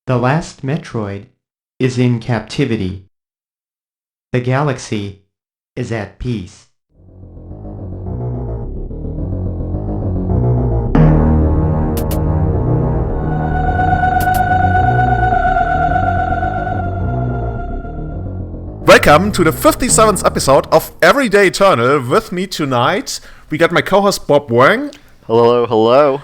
The last Metroid is in captivity. The galaxy is at peace. Welcome to the 57th episode of Everyday Eternal. With me tonight, we got my co-host Bob Wang. Hello, hello.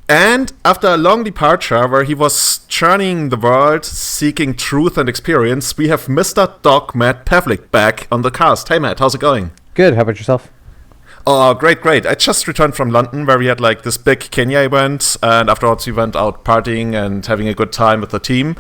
And after a long departure where he was journeying the world, seeking truth and experience, we have Mr. Doc Matt Pavlik back on the cast. Hey Matt, how's it going? Good, how about yourself? Oh, great. I just returned from London where we had like this big Kenya event, and afterwards we went out partying and having a good time with the team.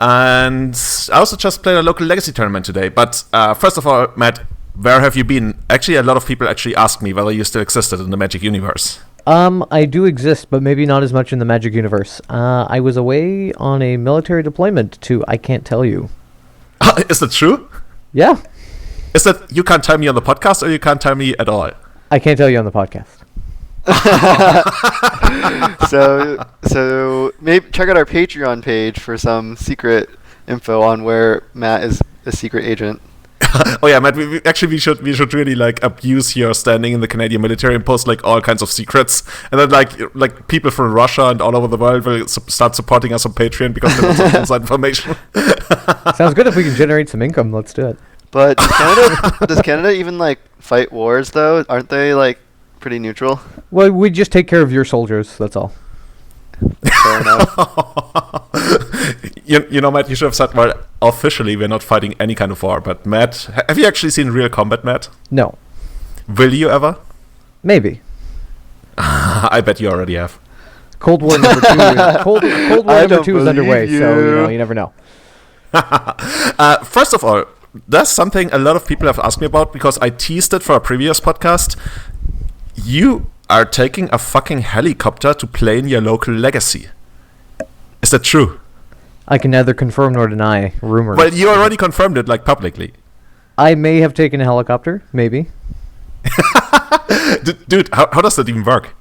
And I also just played a local Legacy tournament today. But first of all, Matt, where have you been? Actually, a lot of people actually ask me whether you still existed in the Magic universe. I do exist, but maybe not as much in the Magic universe. I was away on a military deployment to I can't tell you. Is that true? Yeah. Is that you can't tell me on the podcast or you can't tell me at all? I can't tell you on the podcast. So maybe check out our Patreon page for some secret info on where Matt is a secret agent. Oh yeah, Matt. We should really like abuse your standing in the Canadian military and post like all kinds of secrets, and then like people from Russia and all over the world will start supporting us on Patreon because they want some inside information. Sounds good. If we can generate some income, let's do it. But does Canada even like fight wars though? Aren't they like pretty neutral? Well, we just take care of your soldiers. That's all. Fair enough. You know, Matt, you should have said, well, officially we're not fighting any kind of war. But Matt, have you actually seen real combat, Matt? No. Will you ever? Maybe. I bet you already have. Cold War number 2. Cold War number 2 is underway, so you never know. First of all, that's something a lot of people have asked me about because I teased it for a previous podcast. You are taking a fucking helicopter to play in your local Legacy. Is that true? I can neither confirm nor deny rumors. Well, you already confirmed it, like, publicly. I may have taken a helicopter, maybe. Dude, how does that even work?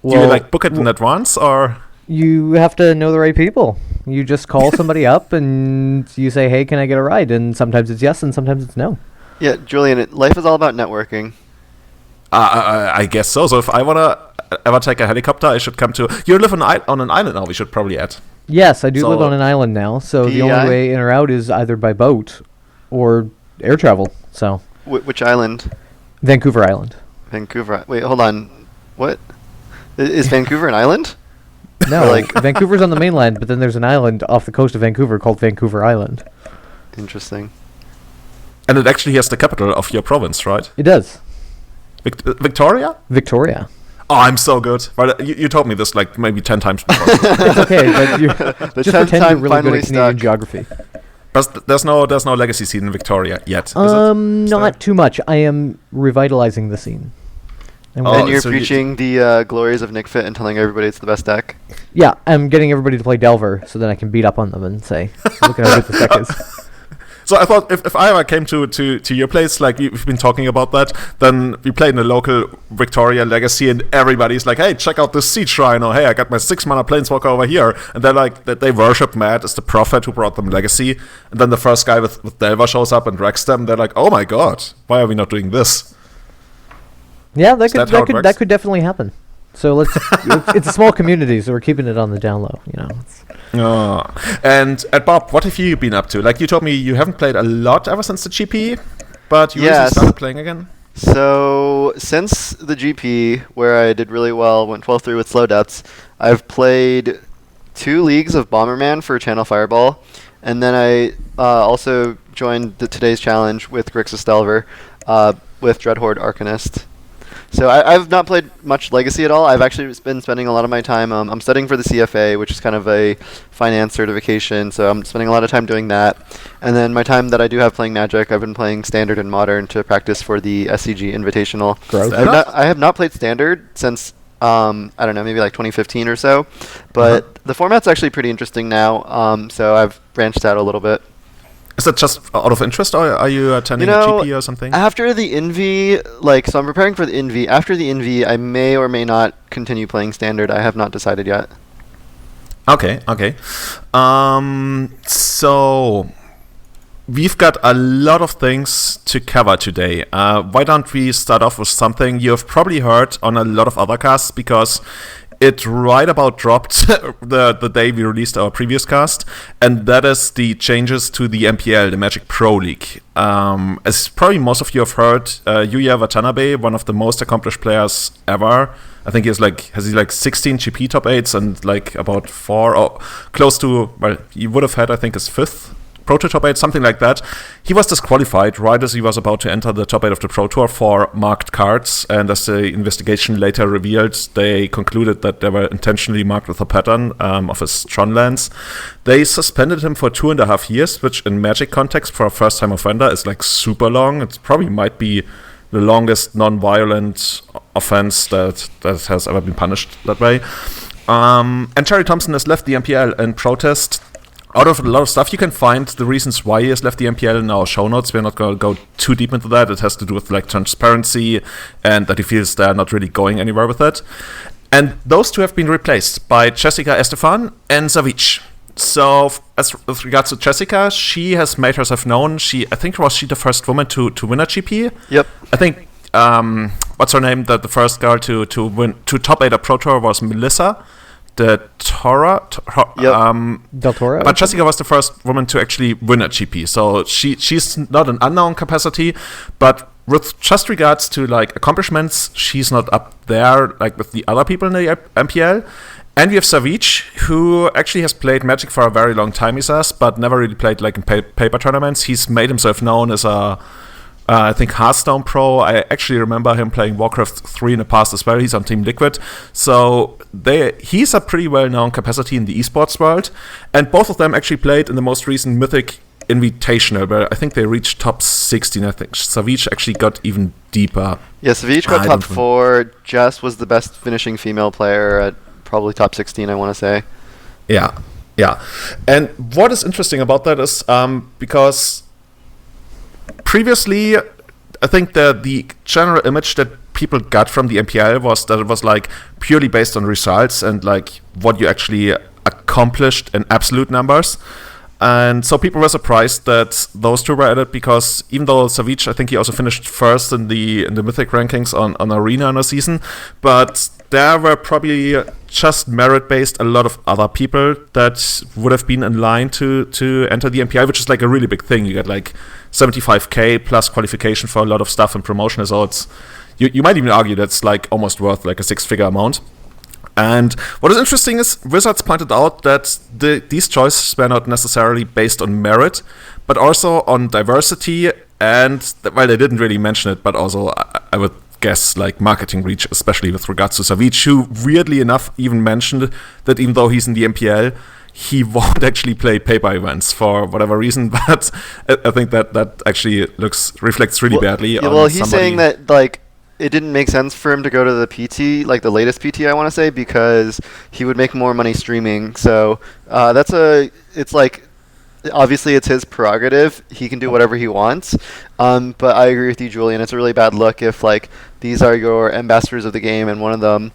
Well, do you, like, book it in advance, or...? You have to know the right people. You just call somebody up and you say, hey, can I get a ride? And sometimes it's yes and sometimes it's no. Yeah, Julian, life is all about networking. I guess so. So if I want to ever take a helicopter, I should come to... You live on an island now, we should probably add. Yes, I do live on an island now, so the only way in or out is either by boat or air travel, so... Which island? Vancouver Island. Vancouver... Wait, hold on. What? Is Vancouver an island? No, Vancouver's on the mainland, but then there's an island off the coast of Vancouver called Vancouver Island. Interesting. And it actually has the capital of your province, right? It does. Victoria? Victoria. Oh, I'm so good. Right, you told me this like maybe 10 times before. It's okay, but you just pretend you're really good at Canadian geography. But there's no Legacy scene in Victoria yet, is not too much. I am revitalizing the scene. And you're preaching the glories of Nick Fit and telling everybody it's the best deck? Yeah, I'm getting everybody to play Delver so then I can beat up on them and say, look at how good this deck is. So I thought if I ever came to your place, like we've been talking about that, then we play in the local Victoria Legacy and everybody's like, hey, check out this Siege Shrine, or hey, I got my 6-mana Planeswalker over here. And they're like, they worship Matt as the prophet who brought them Legacy. And then the first guy with Delver shows up and wrecks them. They're like, oh my god, why are we not doing this? Yeah, that could definitely happen. So it's a small community, so we're keeping it on the down low, you know. And Bob, what have you been up to? Like you told me you haven't played a lot ever since the GP, but you recently started playing again? So since the GP, where I did really well, went 12-3 with slow depths, I've played 2 leagues of Bomberman for Channel Fireball, and then I also joined today's challenge with Grixis Delver with Dreadhorde Arcanist. So I've not played much Legacy at all. I've actually been spending a lot of my time, I'm studying for the CFA, which is kind of a finance certification, so I'm spending a lot of time doing that. And then my time that I do have playing Magic, I've been playing Standard and Modern to practice for the SCG Invitational. I have not played Standard since, I don't know, maybe like 2015 or so, but the format's actually pretty interesting now, so I've branched out a little bit. Is that just out of interest, or are you attending a GP or something? After the Invi, so I'm preparing for the Invi. After the Invi, I may or may not continue playing Standard. I have not decided yet. Okay, okay. So we've got a lot of things to cover today. Why don't we start off with something you've probably heard on a lot of other casts, because it right about dropped the day we released our previous cast, and that is the changes to the MPL, the Magic Pro League. As probably most of you have heard, Yuya Watanabe, one of the most accomplished players ever, I think has 16 GP top 8s and like about 4 or close to, well, he would have had, I think, his 5th Pro Tour top 8, something like that. He was disqualified right as he was about to enter the top 8 of the Pro Tour for marked cards, and as the investigation later revealed, they concluded that they were intentionally marked with a pattern of his Tron lands. They suspended him for 2.5 years, which in Magic context for a first-time offender is like super long. It probably might be the longest non-violent offense that has ever been punished that way. And Gerry Thompson has left the MPL in protest. Out of a lot of stuff, you can find the reasons why he has left the MPL in our show notes. We're not going to go too deep into that. It has to do with like transparency and that he feels they're not really going anywhere with it. And those two have been replaced by Jessica Estefan and Savich. So as with regards to Jessica, she has made herself known. I think was she the first woman to win a GP? Yep. I think what's her name? The first girl to win to top 8 a Pro Tour was Melissa Del Toro. Del Toro. But Jessica was the first woman to actually win a GP, so she's not an unknown capacity. But with just regards to like accomplishments, she's not up there like with the other people in the MPL. And we have Savich, who actually has played Magic for a very long time, he says, but never really played like in paper tournaments. He's made himself known as a I think Hearthstone Pro. I actually remember him playing Warcraft 3 in the past as well. He's on Team Liquid. So he's a pretty well-known capacity in the esports world. And both of them actually played in the most recent Mythic Invitational, where I think they reached top 16, I think. Savich actually got even deeper. Yeah, Savich got top 4. Jess was the best finishing female player at probably top 16, I want to say. Yeah. And what is interesting about that is because previously, I think the general image that people got from the MPL was that it was like purely based on results and like what you actually accomplished in absolute numbers. And so people were surprised that those two were added, because even though Savich, I think he also finished first in the Mythic rankings on Arena in a season, but there were probably just merit-based a lot of other people that would have been in line to enter the MPI, which is like a really big thing. You get like 75k plus qualification for a lot of stuff and promotion, so it's you might even argue that's like almost worth like a 6-figure amount. And what is interesting is Wizards pointed out that these choices were not necessarily based on merit, but also on diversity, and well, they didn't really mention it, but also I would guess like marketing reach, especially with regards to Savich, who weirdly enough even mentioned that even though he's in the MPL, he won't actually play paper events for whatever reason. But I think that actually reflects really badly on well, he's somebody. saying that like it didn't make sense for him to go to the PT, like the latest PT, I want to say, because he would make more money streaming. So it's like, obviously it's his prerogative. He can do whatever he wants. But I agree with you, Julian. It's a really bad look if like these are your ambassadors of the game and one of them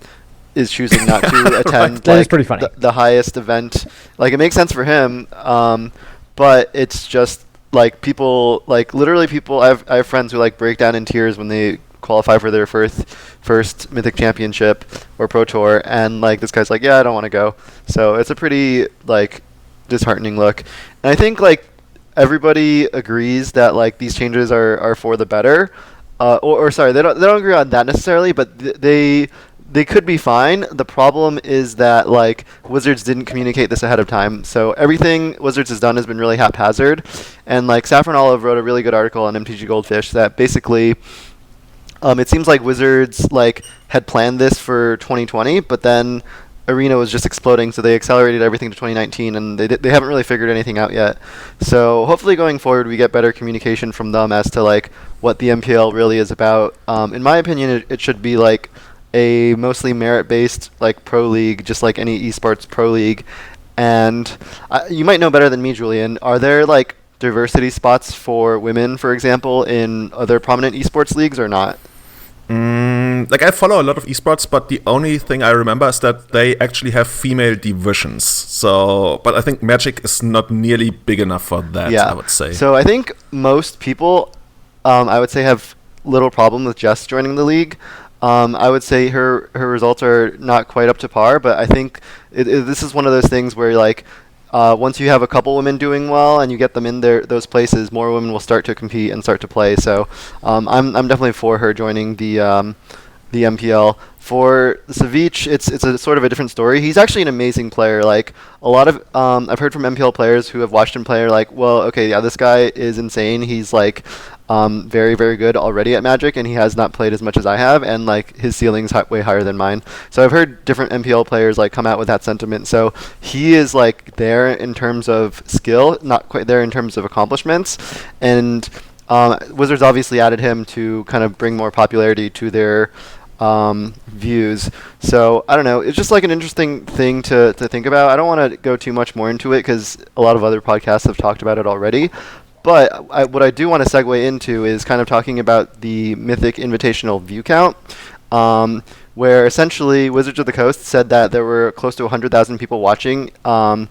is choosing not to attend That is pretty funny. the highest event. Like, it makes sense for him, but it's just like people, like literally people. I have friends who like break down in tears when they qualify for their first Mythic Championship or Pro Tour, and like this guy's like, yeah, I don't want to go. So it's a pretty like disheartening look. And I think like everybody agrees that like these changes are for the better. Or sorry, they don't agree on that necessarily, but they could be fine. The problem is that like Wizards didn't communicate this ahead of time. So everything Wizards has done has been really haphazard. And like Saffron Olive wrote a really good article on MTG Goldfish that basically it seems like Wizards like had planned this for 2020, but then Arena was just exploding, so they accelerated everything to 2019, and they haven't really figured anything out yet. So hopefully going forward we get better communication from them as to like what the MPL really is about. In my opinion, it should be like a mostly merit-based like pro league, just like any esports pro league. And you might know better than me, Julian. Are there like diversity spots for women, for example, in other prominent esports leagues or not? like I follow a lot of esports, but the only thing I remember is that they actually have female divisions. So, but I think Magic is not nearly big enough for that. Yeah. I would say. So I think most people, I would say, have little problem with Jess joining the league. I would say her results are not quite up to par, but I think this is one of those things where like once you have a couple women doing well and you get them in those places, more women will start to compete and start to play. So I'm definitely for her joining the MPL. For Savich, it's a sort of a different story. He's actually an amazing player. Like a lot of I've heard from MPL players who have watched him play are like, well, okay, yeah, this guy is insane. He's like very, very good already at Magic, and he has not played as much as I have, and like his ceiling's way higher than mine. So I've heard different MPL players like come out with that sentiment. So he is like there in terms of skill, not quite there in terms of accomplishments, and Wizards obviously added him to kind of bring more popularity to their views. So I don't know, it's just like an interesting thing to think about. I don't want to go too much more into it because a lot of other podcasts have talked about it already. But what I do want to segue into is kind of talking about the Mythic Invitational view count, where essentially Wizards of the Coast said that there were close to 100,000 people watching. And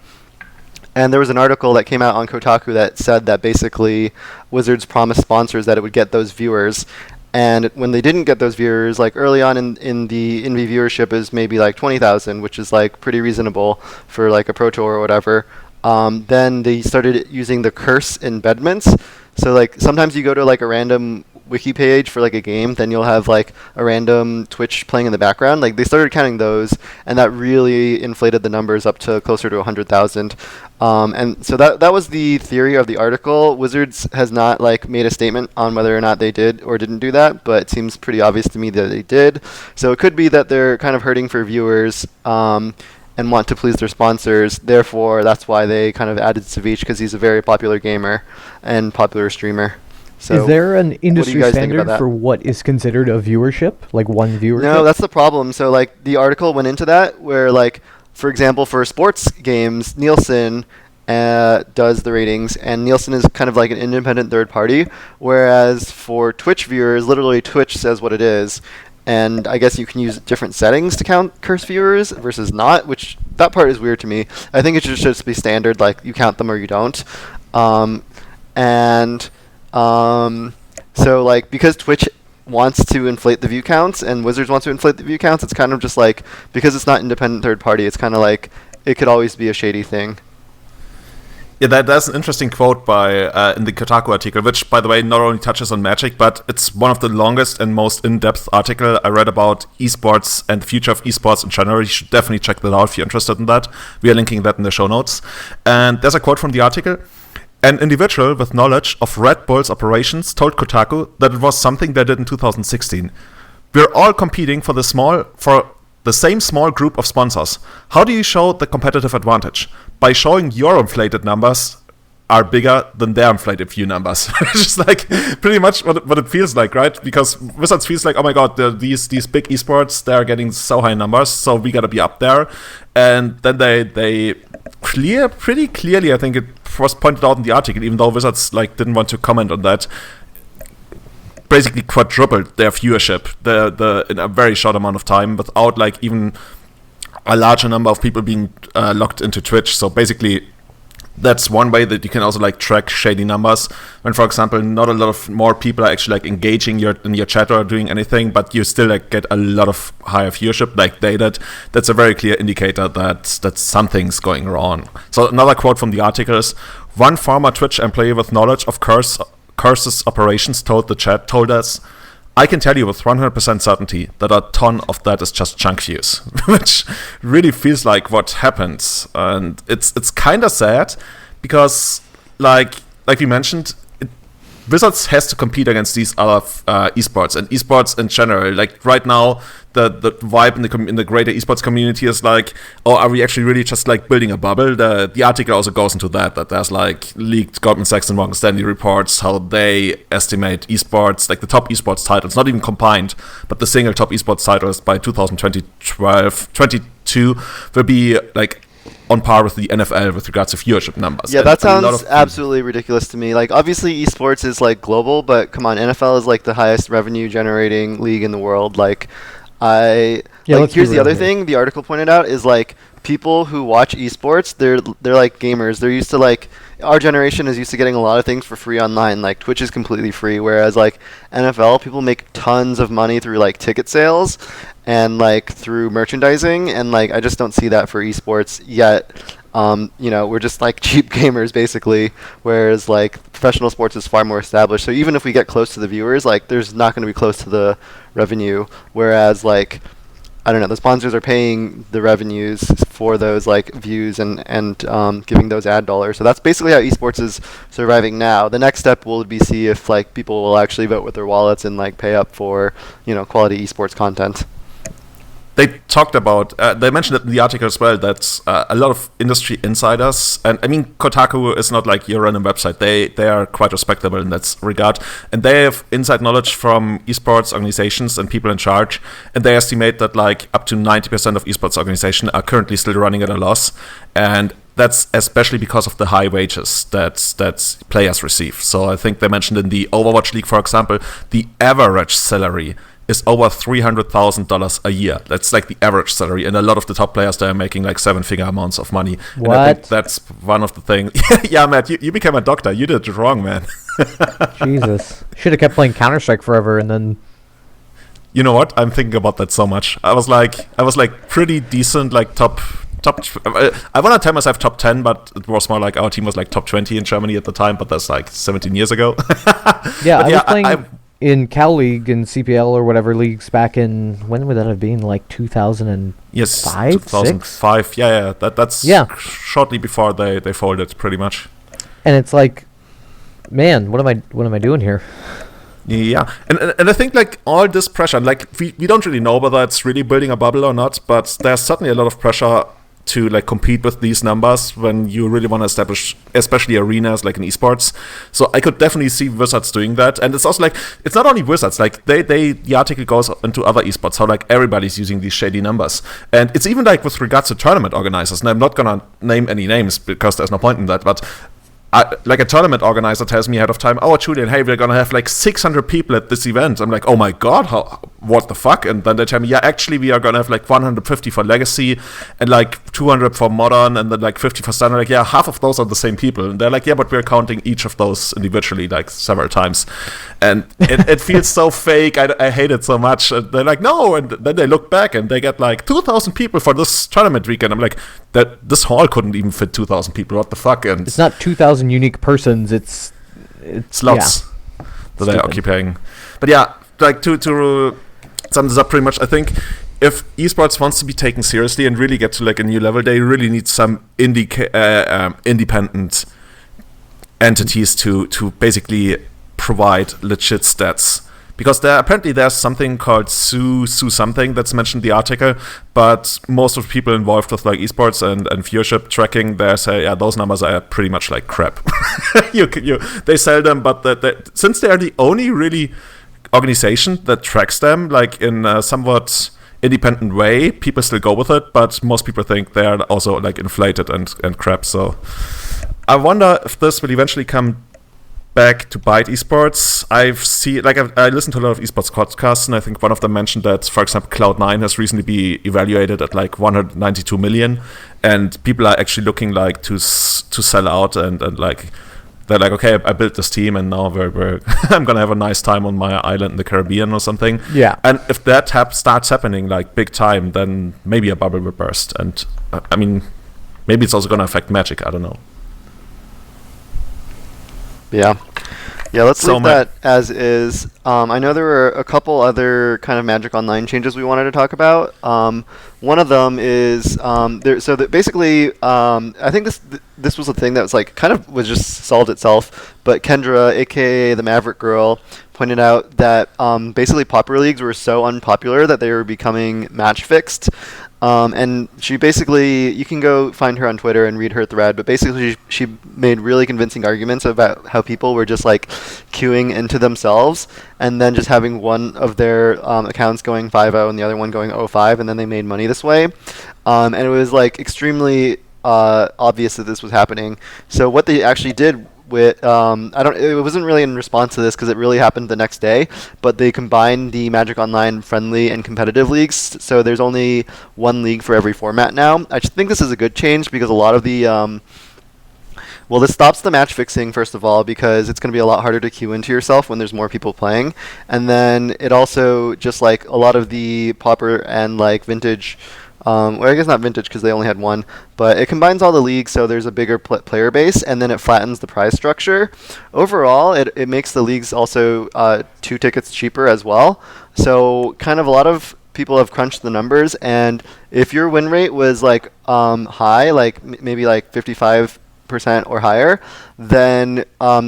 there was an article that came out on Kotaku that said that basically Wizards promised sponsors that it would get those viewers. And when they didn't get those viewers, like early on in the Envy viewership is maybe like 20,000, which is like pretty reasonable for like a Pro Tour or whatever. Then they started using the curse embedments. So like sometimes you go to like a random wiki page for like a game, then you'll have like a random Twitch playing in the background. Like they started counting those, and that really inflated the numbers up to closer to 100,000. And so that was the theory of the article. Wizards has not like made a statement on whether or not they did or didn't do that, but it seems pretty obvious to me that they did. So it could be that they're kind of hurting for viewers and want to please their sponsors. Therefore, that's why they kind of added Savich, because he's a very popular gamer and popular streamer. So is there an industry guys think about standard that? for what is considered a viewership? Like one viewership? No, that's the problem. So like the article went into that where like, for example, for sports games, Nielsen does the ratings, and Nielsen is kind of like an independent third party, whereas for Twitch viewers, literally Twitch says what it is. And I guess you can use different settings to count curse viewers versus not, which that part is weird to me. I think it should just be standard, like you count them or you don't. So like because Twitch wants to inflate the view counts and Wizards wants to inflate the view counts, it's kind of just like, because it's not independent third party, it's kind of like it could always be a shady thing. Yeah, that's an interesting quote by in the Kotaku article, which, by the way, not only touches on Magic, but it's one of the longest and most in-depth article I read about esports and the future of esports in general. You should definitely check that out if you're interested in that. We are linking that in the show notes. And there's a quote from the article. An individual with knowledge of Red Bull's operations told Kotaku that it was something they did in 2016. We're all competing for the same small group of sponsors. How do you show the competitive advantage? By showing your inflated numbers are bigger than their inflated view numbers. Just like pretty much what it feels like, right? Because Wizards feels like, oh my god, these big esports, they're getting so high numbers, so we gotta be up there. And then they pretty clearly, I think it was pointed out in the article, even though Wizards like didn't want to comment on that, basically quadrupled their viewership in a very short amount of time without like even a larger number of people being logged into Twitch. So basically that's one way that you can also like track shady numbers when, for example, not a lot of more people are actually like engaging in your chat or doing anything, but you still like get a lot of higher viewership like they did. That's a very clear indicator that something's going wrong. So another quote from the article is, one former Twitch employee with knowledge of Curse's operations told us, I can tell you with 100% certainty that a ton of that is just chunk views, which really feels like what happens. And it's kind of sad because, like we mentioned, Wizards has to compete against these other esports and esports in general. Like right now, the vibe in the greater esports community is like, oh, are we actually really just like building a bubble? The article also goes into that there's like leaked Goldman Sachs and Morgan Stanley reports how they estimate esports, like the top esports titles, not even combined, but the single top esports titles by 2022 will be like on par with the NFL with regards to viewership numbers. Yeah, And that a lot sounds of- absolutely ridiculous to me. Like, obviously, esports is like global, but come on, NFL is like the highest revenue generating league in the world. Like, Yeah, like let's be here's the real other here. thing the article pointed out is like people who watch esports, they're like gamers. They're used to like our generation is used to getting a lot of things for free online. Like Twitch is completely free, whereas like NFL, people make tons of money through like ticket sales and like through merchandising, and like I just don't see that for esports yet. We're just like cheap gamers basically, whereas like professional sports is far more established. So even if we get close to the viewers, like there's not going to be close to the revenue. Whereas like, I don't know, the sponsors are paying the revenues for those like views and giving those ad dollars. So that's basically how esports is surviving now. The next step will be see if like people will actually vote with their wallets and like pay up for, quality esports content. They talked about, they mentioned it in the article as well, that a lot of industry insiders, and I mean, Kotaku is not like your random website. They are quite respectable in that regard. And they have inside knowledge from esports organizations and people in charge. And they estimate that like up to 90% of esports organizations are currently still running at a loss. And that's especially because of the high wages that players receive. So I think they mentioned in the Overwatch League, for example, the average salary is over $300,000 a year. That's like the average salary, and a lot of the top players there are making like 7-figure amounts of money. And I think What? that's one of the things. Yeah, Matt, you became a doctor. You did it wrong, man. Jesus. Should have kept playing Counter-Strike forever and then... You know what? I'm thinking about that so much. I was like pretty decent, like top. I want to tell myself top 10, but it was more like our team was like top 20 in Germany at the time. But that's like 17 years ago. Yeah, But I was playing I- in Cal League and CPL or whatever leagues back in... When would that have been? Like 2000 Yes, 5, 2005. Yeah. That's Yeah. shortly before they folded, pretty much. And it's like, man, what am I doing here? Yeah, and I think like all this pressure, like we don't really know whether it's really building a bubble or not, but there's certainly a lot of pressure to like compete with these numbers when you really want to establish, especially arenas like in esports. So I could definitely see Wizards doing that, and it's also like it's not only Wizards. Like the article goes into other esports, how like everybody's using these shady numbers, and it's even like with regards to tournament organizers. And I'm not gonna name any names because there's no point in that, but. Like a tournament organizer tells me ahead of time, oh, Julian, hey, we're going to have like 600 people at this event. I'm like, oh my God, what the fuck? And then they tell me, yeah, actually, we are going to have like 150 for Legacy and like 200 for Modern and then like 50 for Standard. Like, yeah, half of those are the same people. And they're like, yeah, but we're counting each of those individually like several times. And it feels so fake. I hate it so much. And they're like, no. And then they look back and they get like 2,000 people for this tournament weekend. I'm like, this hall couldn't even fit 2,000 people. What the fuck? And It's not 2,000 unique persons. It's slots that they're Stupid. occupying. But yeah, like to sum this up pretty much, I think if esports wants to be taken seriously and really get to like a new level, they really need some independent entities to basically provide legit stats. Because there's something called Sue something that's mentioned in the article, but most of the people involved with like esports and viewership tracking, they say, yeah, those numbers are pretty much like crap. They sell them, but since they are the only really organization that tracks them, like in a somewhat independent way, people still go with it, but most people think they are also like inflated and crap. So I wonder if this will eventually come back to bite esports. I listened to a lot of esports podcasts, and I think one of them mentioned that, for example, Cloud9 has recently been evaluated at like 192 million, and people are actually looking like to sell out, and like they're like, okay, I built this team, and now we're I'm gonna have a nice time on my island in the Caribbean or something. Yeah. And if that starts happening like big time, then maybe a bubble will burst, and I mean, maybe it's also gonna affect Magic. I don't know. Yeah, let's So leave that as is. I know there were a couple other kind of Magic Online changes we wanted to talk about. One of them is basically, I think this was a thing that was like kind of was just solved itself. But Kendra, aka the Maverick Girl, pointed out that basically Pauper Leagues were so unpopular that they were becoming match fixed. And she basically, you can go find her on Twitter and read her thread, but basically she made really convincing arguments about how people were just like queuing into themselves and then just having one of their accounts going 5-0 and the other one going 0-5, and then they made money this way. And it was like extremely obvious that this was happening. So what they actually did with it wasn't really in response to this because it really happened the next day, but they combined the Magic Online friendly and competitive leagues, so there's only one league for every format now. I just think this is a good change because a lot of the well, this stops the match fixing, first of all, because it's going to be a lot harder to queue into yourself when there's more people playing. And then it also, just like a lot of the Pauper and like Vintage, well, I guess not Vintage because they only had one, but it combines all the leagues so there's a bigger player base, and then it flattens the prize structure. Overall, it makes the leagues also 2 tickets cheaper as well. So kind of a lot of people have crunched the numbers, and if your win rate was like high, like maybe like 55% or higher, then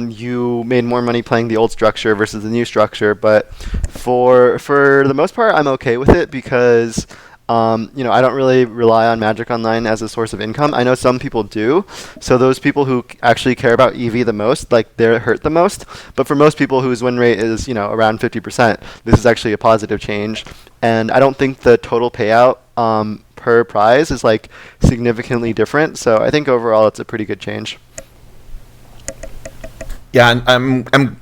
you made more money playing the old structure versus the new structure. But for the most part, I'm okay with it because I don't really rely on Magic Online as a source of income. I know some people do. So those people who actually care about EV the most, like they're hurt the most. But for most people whose win rate is, around 50%, this is actually a positive change. And I don't think the total payout per prize is like significantly different. So I think overall it's a pretty good change. Yeah, and I'm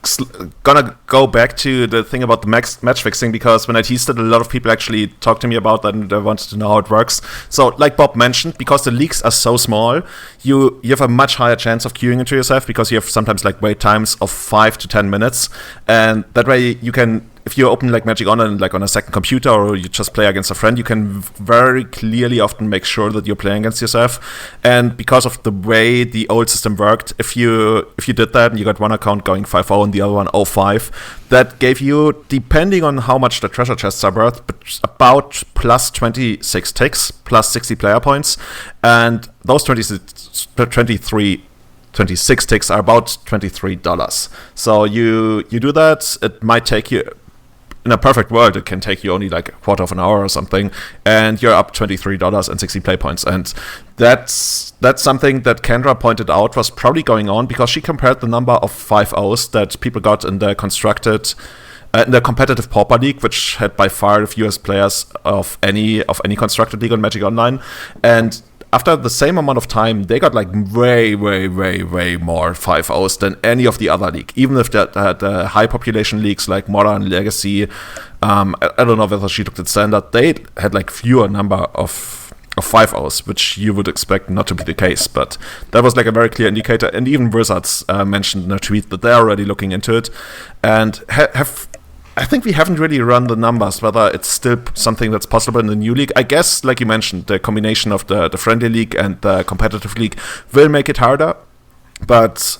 gonna go back to the thing about the match fixing, because when I teased it, a lot of people actually talked to me about that and they wanted to know how it works. So, like Bob mentioned, because the leagues are so small, you have a much higher chance of queuing into yourself, because you have sometimes like wait times of 5 to 10 minutes, and that way you can, if you open like Magic Online like on a second computer, or you just play against a friend, you can very clearly often make sure that you're playing against yourself. And because of the way the old system worked, if you did that and you got one account going 5-0 and the other one 0-5, that gave you, depending on how much the treasure chests are worth, about plus 26 ticks, plus 60 player points, and those 26 ticks are about $23. So you do that, it might take you, in a perfect world, it can take you only like a quarter of an hour or something, and you're up $23 and 60 play points. And that's something that Kendra pointed out was probably going on, because she compared the number of 5-0s that people got in the in the competitive Pauper League, which had by far the fewest players of any constructed league on Magic Online, and after the same amount of time, they got like way, way, way, way more 5-0s than any of the other league. Even if they had high population leagues like Modern, Legacy, I don't know whether she looked at Standard, they had like fewer number of 5-0s, which you would expect not to be the case. But that was like a very clear indicator. And even Wizards mentioned in a tweet that they're already looking into it. And I think we haven't really run the numbers, whether it's still something that's possible in the new league. I guess, like you mentioned, the combination of the friendly league and the competitive league will make it harder, but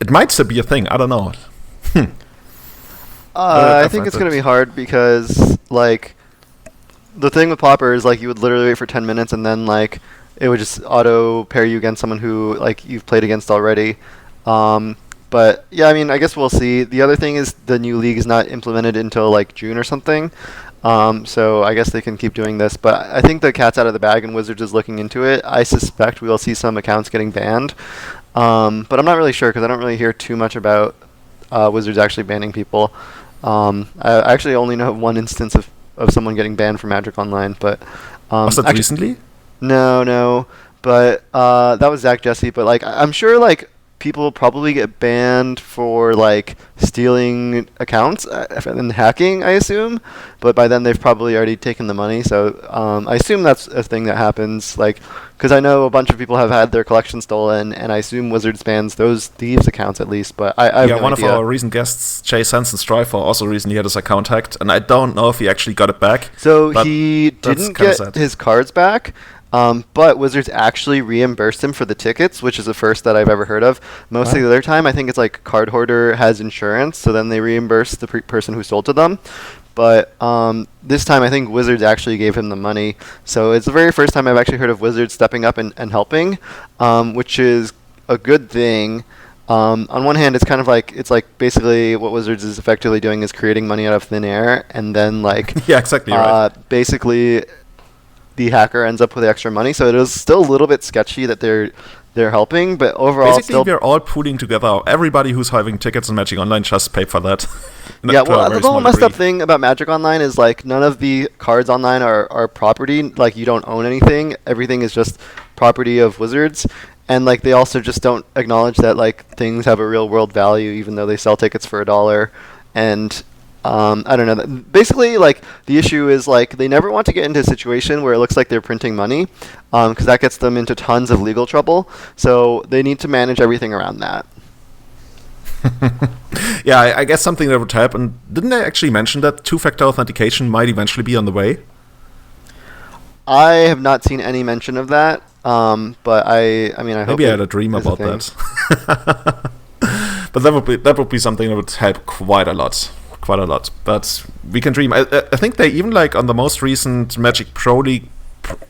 it might still be a thing. I don't know. I think it's going to be hard because, like, the thing with Pauper is, like, you would literally wait for 10 minutes and then, like, it would just auto pair you against someone who, like, you've played against already. But yeah, I mean, I guess we'll see. The other thing is the new league is not implemented until like June or something. So I guess they can keep doing this. But I think the cat's out of the bag and Wizards is looking into it. I suspect we'll see some accounts getting banned. But I'm not really sure because I don't really hear too much about Wizards actually banning people. I actually only know one instance of someone getting banned from Magic Online. But was that recently? No. But that was Zach Jesse. But like, I'm sure like people probably get banned for like stealing accounts and hacking, I assume, but by then they've probably already taken the money. So I assume that's a thing that happens, like, because I know a bunch of people have had their collection stolen, and I assume Wizards bans those thieves accounts at least. But I have no one idea. Of our recent guests, Chase Hansen Strifer, also recently had his account hacked, and I don't know if he actually got it back. So he didn't get his cards back. But Wizards actually reimbursed him for the tickets, which is the first that I've ever heard of. Most of the other time, I think it's like card holder has insurance, so then they reimburse the person who sold to them. But this time, I think Wizards actually gave him the money. So it's the very first time I've actually heard of Wizards stepping up and helping, which is a good thing. On one hand, it's kind of like, it's like basically what Wizards is effectively doing is creating money out of thin air, and then like yeah, exactly right. Basically the hacker ends up with extra money. So it is still a little bit sketchy that they're they're helping. But overall, Basically, we're all pooling together. Everybody who's having tickets in Magic Online just pay for that. Yeah, well, the whole messed up thing about Magic Online is like none of the cards online are property. Like you don't own anything. Everything is just property of Wizards. And like they also just don't acknowledge that like things have a real world value, even though they sell tickets for $1. And I don't know. Basically, like the issue is like they never want to get into a situation where it looks like they're printing money, because that gets them into tons of legal trouble. So they need to manage everything around that. Yeah, I guess something that would help. And didn't they actually mention that two-factor authentication might eventually be on the way? I have not seen any mention of that, but I mean, I hope maybe I had a dream about that. But that would be something that would help quite a lot. But we can dream. I think they even like on the most recent Magic Pro League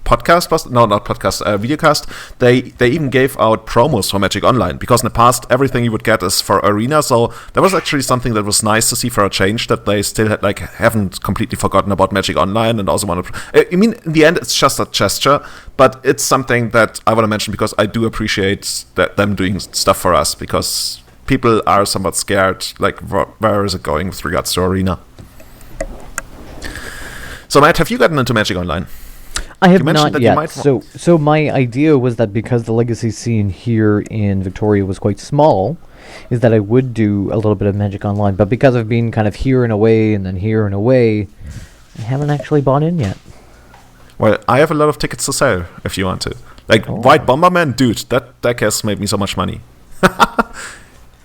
podcast, no, not podcast, videocast, they even gave out promos for Magic Online, because in the past everything you would get is for Arena. So that was actually something that was nice to see for a change, that they still had, like, haven't completely forgotten about Magic Online and also want to. I mean, in the end, it's just a gesture, but it's something that I want to mention because I do appreciate that them doing stuff for us, because people are somewhat scared, like, where is it going with regards to Arena? So, Matt, have you gotten into Magic Online? I have not yet. So my idea was that because the legacy scene here in Victoria was quite small, is that I would do a little bit of Magic Online. But because I've been kind of here and away and then here and away, I haven't actually bought in yet. Well, I have a lot of tickets to sell if you want to. Like, White Bomberman, dude, that deck has made me so much money.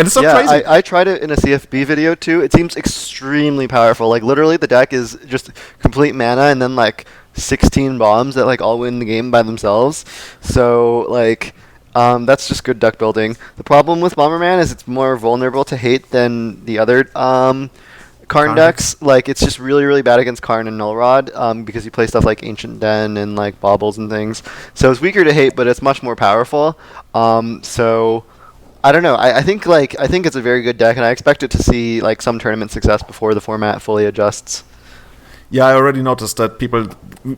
And it's so crazy. I tried it in a CFB video too. It seems extremely powerful. Like literally, the deck is just complete mana and then like 16 bombs that like all win the game by themselves. So like, that's just good deck building. The problem with Bomberman is it's more vulnerable to hate than the other Karn decks. Like it's just really, really bad against Karn and Null Rod, because you play stuff like Ancient Den and like Baubles and things. So it's weaker to hate, but it's much more powerful. So I don't know. I think it's a very good deck, and I expect it to see like some tournament success before the format fully adjusts. Yeah, I already noticed that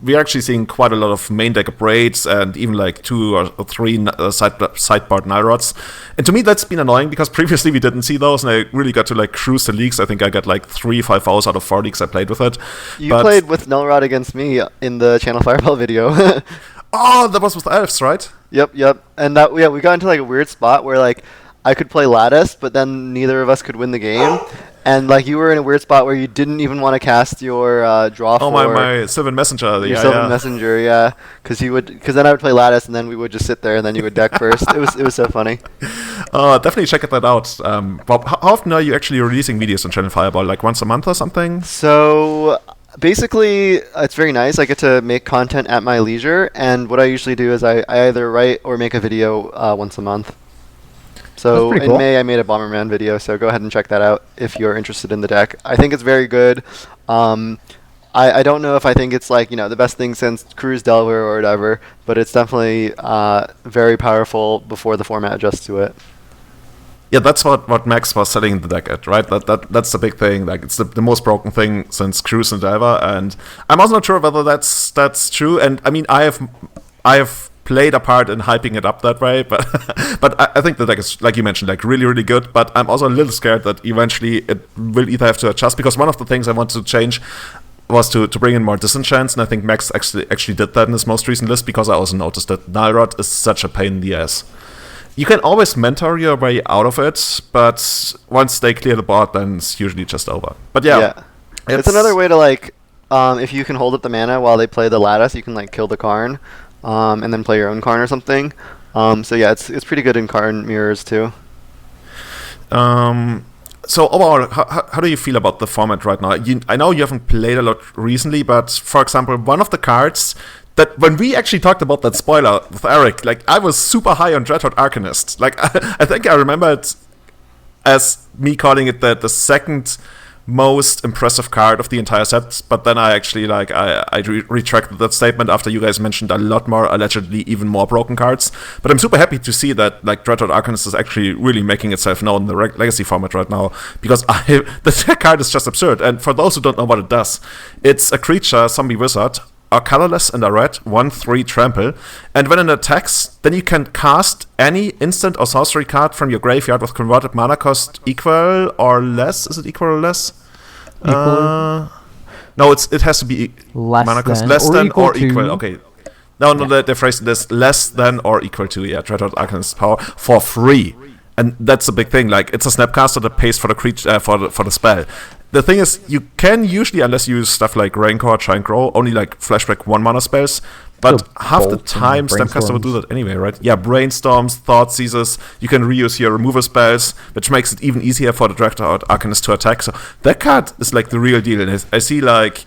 we're actually seeing quite a lot of main deck braids and even like 2 or 3 sideboard Nyrods. And to me, that's been annoying because previously we didn't see those, and I really got to like cruise the leagues. I think I got like 5 hours out of 4 leagues I played with it. You played with Null Rod against me in the Channel Fireball video. Oh, that was with Elves, right? Yep. And that we got into like a weird spot where like I could play Lattice, but then neither of us could win the game. And like you were in a weird spot where you didn't even want to cast your draw for my Sylvan Messenger. Your Sylvan Messenger, yeah. Because then I would play Lattice, and then we would just sit there, and then you would deck first. It was so funny. Definitely check that out. Bob, how often are you actually releasing videos on Channel Fireball? Like once a month or something? So basically, it's very nice. I get to make content at my leisure, and what I usually do is I either write or make a video once a month. So in May, I made a Bomberman video, so go ahead and check that out if you're interested in the deck. I think it's very good. I don't know if I think it's like, the best thing since Cruise Delver or whatever, but it's definitely very powerful before the format adjusts to it. Yeah, that's what Max was selling the deck at, right? That's the big thing. Like it's the most broken thing since Cruise and Delver, and I'm also not sure whether that's true. And I mean, I have played a part in hyping it up that way, but I think the deck is, like you mentioned, like really, really good. But I'm also a little scared that eventually it will either have to adjust, because one of the things I wanted to change was to bring in more disenchants, and I think Max actually did that in his most recent list, because I also noticed that Null Rod is such a pain in the ass. You can always mentor your way out of it, but once they clear the board, then it's usually just over. But yeah. It's another way to like, if you can hold up the mana while they play the Lattice, you can like kill the Karn, and then play your own Karn or something. So yeah, it's pretty good in Karn mirrors too. So overall, how do you feel about the format right now? I know you haven't played a lot recently, but for example, one of the cards that when we actually talked about that spoiler with Eric, like I was super high on Dreadhorde Arcanist. Like I think I remember it as me calling it the second most impressive card of the entire set, but then I actually retracted that statement after you guys mentioned a lot more, allegedly even more broken cards. But I'm super happy to see that like Dreadhorde Arcanist is actually really making itself known in the legacy format right now, because the card is just absurd. And for those who don't know what it does, it's a creature, zombie wizard, are colorless and are red, 1/3 trample. And when it attacks, then you can cast any instant or sorcery card from your graveyard with converted mana cost equal or less. Is it equal or less? No, it has to be mana cost less than or equal. Okay. No, they phrased this less than or equal to, Dreadhorde Arcanist's power for free. And that's a big thing. Like, it's a snapcaster that pays for the creature for the spell. The thing is, you can usually, unless you use stuff like Rancor, Try and Grow, only like flashback 1 mana spells. But half the time, Snapcaster would do that anyway, right? Yeah, Brainstorms, Thought Seizes, you can reuse your removal spells, which makes it even easier for the Dreadhorde Arcanist to attack. So that card is like the real deal. And I see, like,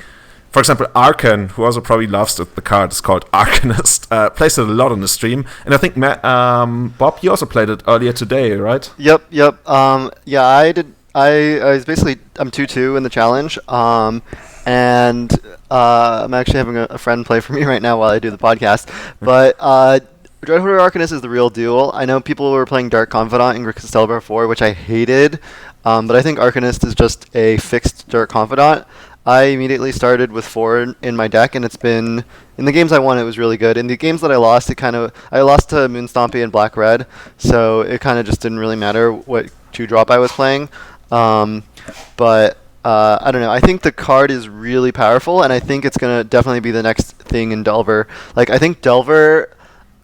for example, Arcan, who also probably loves the card, is called Arcanist, plays it a lot on the stream. And I think, Bob, you also played it earlier today, right? Yep. Yeah, I did. I was basically, I'm 2-2 in the challenge. And I'm actually having a friend play for me right now while I do the podcast. But Dreadhorde Arcanist is the real deal. I know people were playing Dark Confidant in Grixis Delver before, which I hated. But I think Arcanist is just a fixed Dark Confidant. I immediately started with 4 in my deck, and it's been, in the games I won, it was really good. In the games that I lost, I lost to Moonstompy and Black Red, so it kind of just didn't really matter what 2-drop I was playing. But I don't know. I think the card is really powerful, and I think it's going to definitely be the next thing in Delver. Like, I think Delver...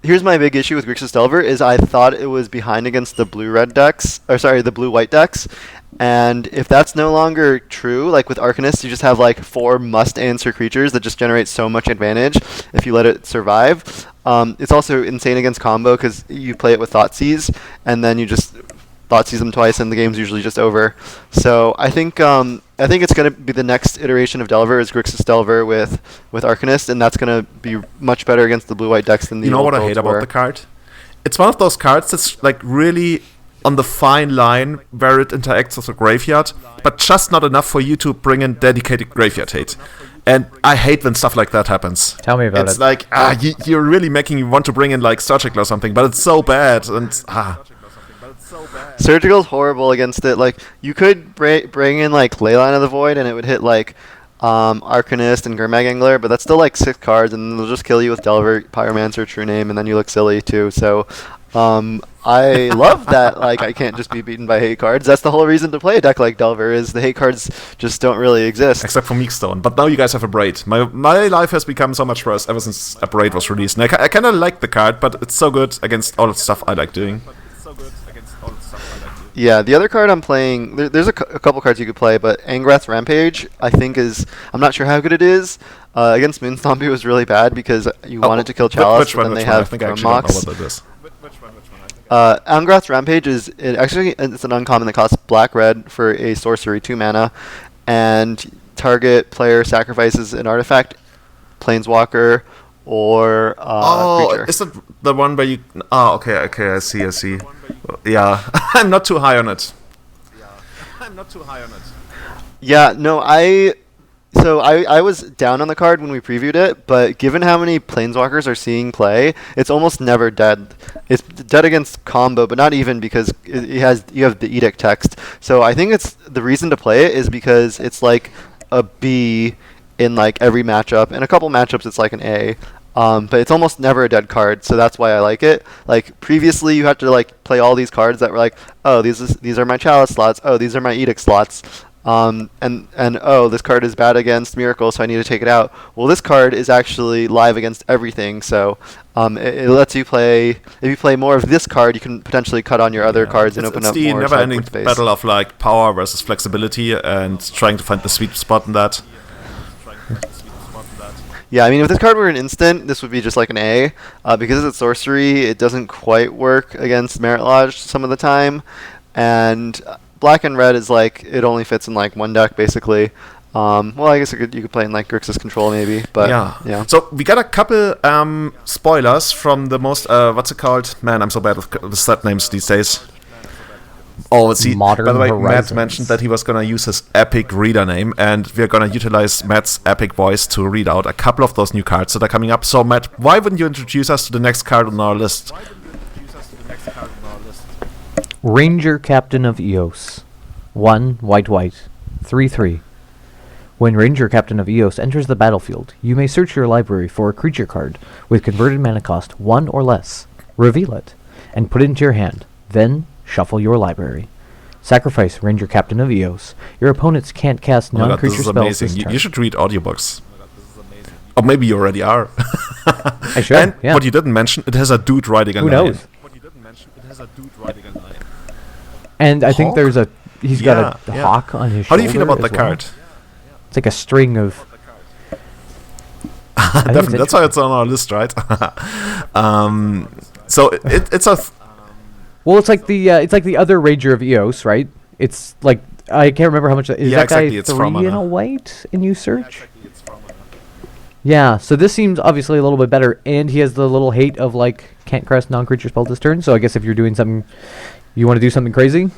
Here's my big issue with Grixis Delver, is I thought it was behind against the blue-red decks, or sorry, the blue-white decks. And if that's no longer true, like with Arcanist, you just have like 4 must-answer creatures that just generate so much advantage if you let it survive. It's also insane against combo because you play it with Thoughtseize, and then you just Thoughtseize them twice, and the game's usually just over. So I think it's going to be the next iteration of Delver is Grixis Delver with Arcanist, and that's going to be much better against the blue-white decks than the You know what I hate about the card? It's one of those cards that's like really on the fine line where it interacts with the graveyard, but just not enough for you to bring in dedicated graveyard hate. And I hate when stuff like that happens. Tell me about it. It's like, you're really making me want to bring in like Surgical or something, but it's so bad, and Surgical's horrible against it. Like, you could bring in like Leyline of the Void, and it would hit like Arcanist and Gurmag Angler, but that's still like 6 cards, and they'll just kill you with Delver, Pyromancer, True Name, and then you look silly too. So I love that. Like, I can't just be beaten by hate cards. That's the whole reason to play a deck like Delver, is the hate cards just don't really exist. Except for Meekstone. But now you guys have a Braid. My life has become so much worse ever since a Braid was released. And I kind of like the card, but it's so good against all the stuff I like doing. Yeah, the other card I'm playing, there's a couple cards you could play, but Angrath's Rampage, I think I'm not sure how good it is. Against Moonstompy it was really bad because you wanted to kill Chalice, but then they have Mox. Angrath's Rampage it's an uncommon that costs black-red for a sorcery, 2 mana, and target player sacrifices an artifact, Planeswalker, or creature. Is it the one where you... Oh, okay, I see. Yeah, I'm not too high on it. Yeah, no, I was down on the card when we previewed it, but given how many Planeswalkers are seeing play, it's almost never dead. It's dead against combo, but not even because you have the Edict text. So I think it's the reason to play it is because it's like a B in like every matchup. In a couple matchups, it's like an A. But it's almost never a dead card, so that's why I like it. Like, previously you had to like play all these cards that were like, oh, these are my Chalice slots, oh, these are my Edict slots, and oh, this card is bad against Miracle, so I need to take it out. Well, this card is actually live against everything, so it lets you play. If you play more of this card, you can potentially cut on your other cards and open up more. It's the never-ending battle of like power versus flexibility and trying to find the sweet spot in that. Yeah, I mean, if this card were an instant, this would be just like an A. Because it's sorcery, it doesn't quite work against Merit Lodge some of the time. And black and red is like, it only fits in like one deck, basically. Well, I guess you could play in like Grixis Control maybe, but yeah. So we got a couple spoilers from the most, what's it called? Man, I'm so bad with set names these days. Oh, see, Modern by the way, Horizons. Matt mentioned that he was going to use his epic reader name, and we're going to utilize Matt's epic voice to read out a couple of those new cards that are coming up. So, Matt, why wouldn't you introduce us to the next card on our list? Ranger Captain of Eos. 1 white 3/3. When Ranger Captain of Eos enters the battlefield, you may search your library for a creature card with converted mana cost 1 or less, reveal it, and put it into your hand. Then, shuffle your library. Sacrifice Ranger Captain of Eos. Your opponents can't cast non-creature spells this turn. You should read audiobooks. Or maybe you already are. I should, and what you didn't mention, it has a dude riding a Who lion. knows? And I think there's he's got a hawk on his shoulder. How do you feel about the card? It's like a string of... Definitely, that's why it's on our list, right? So it's a... Well, it's like the other Ranger of Eos, right? It's like, I can't remember how much... Is that exactly, guy it's 3 and a white in you search? Yeah, so this seems obviously a little bit better, and he has the little hate of, like, can't cast non-creature spell this turn, so I guess if you're doing something... You want to do something crazy?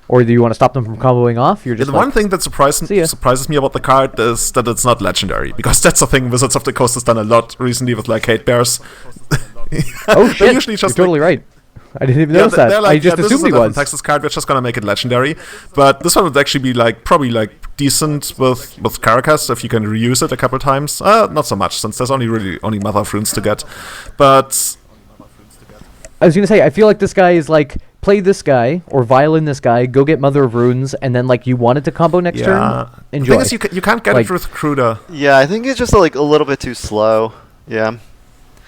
Or do you want to stop them from comboing off? You're just the one thing that surprises me about the card is that it's not legendary, because that's the thing Wizards of the Coast has done a lot recently with like hate bears. Oh shit! Usually just you're totally right. I didn't even notice that. Like, I just assumed he was. Texas card, we're just gonna make it legendary, but this one would actually be like probably like decent with Caracas if you can reuse it a couple times. Not so much since there's only Mother of Runes to get, but I was gonna say I feel like this guy is like. Play this guy, or violin this guy, go get Mother of Runes, and then, like, you want it to combo next turn? Enjoy. The thing is, you can't get it with Recruiter. Yeah, I think it's just, like, a little bit too slow. Yeah.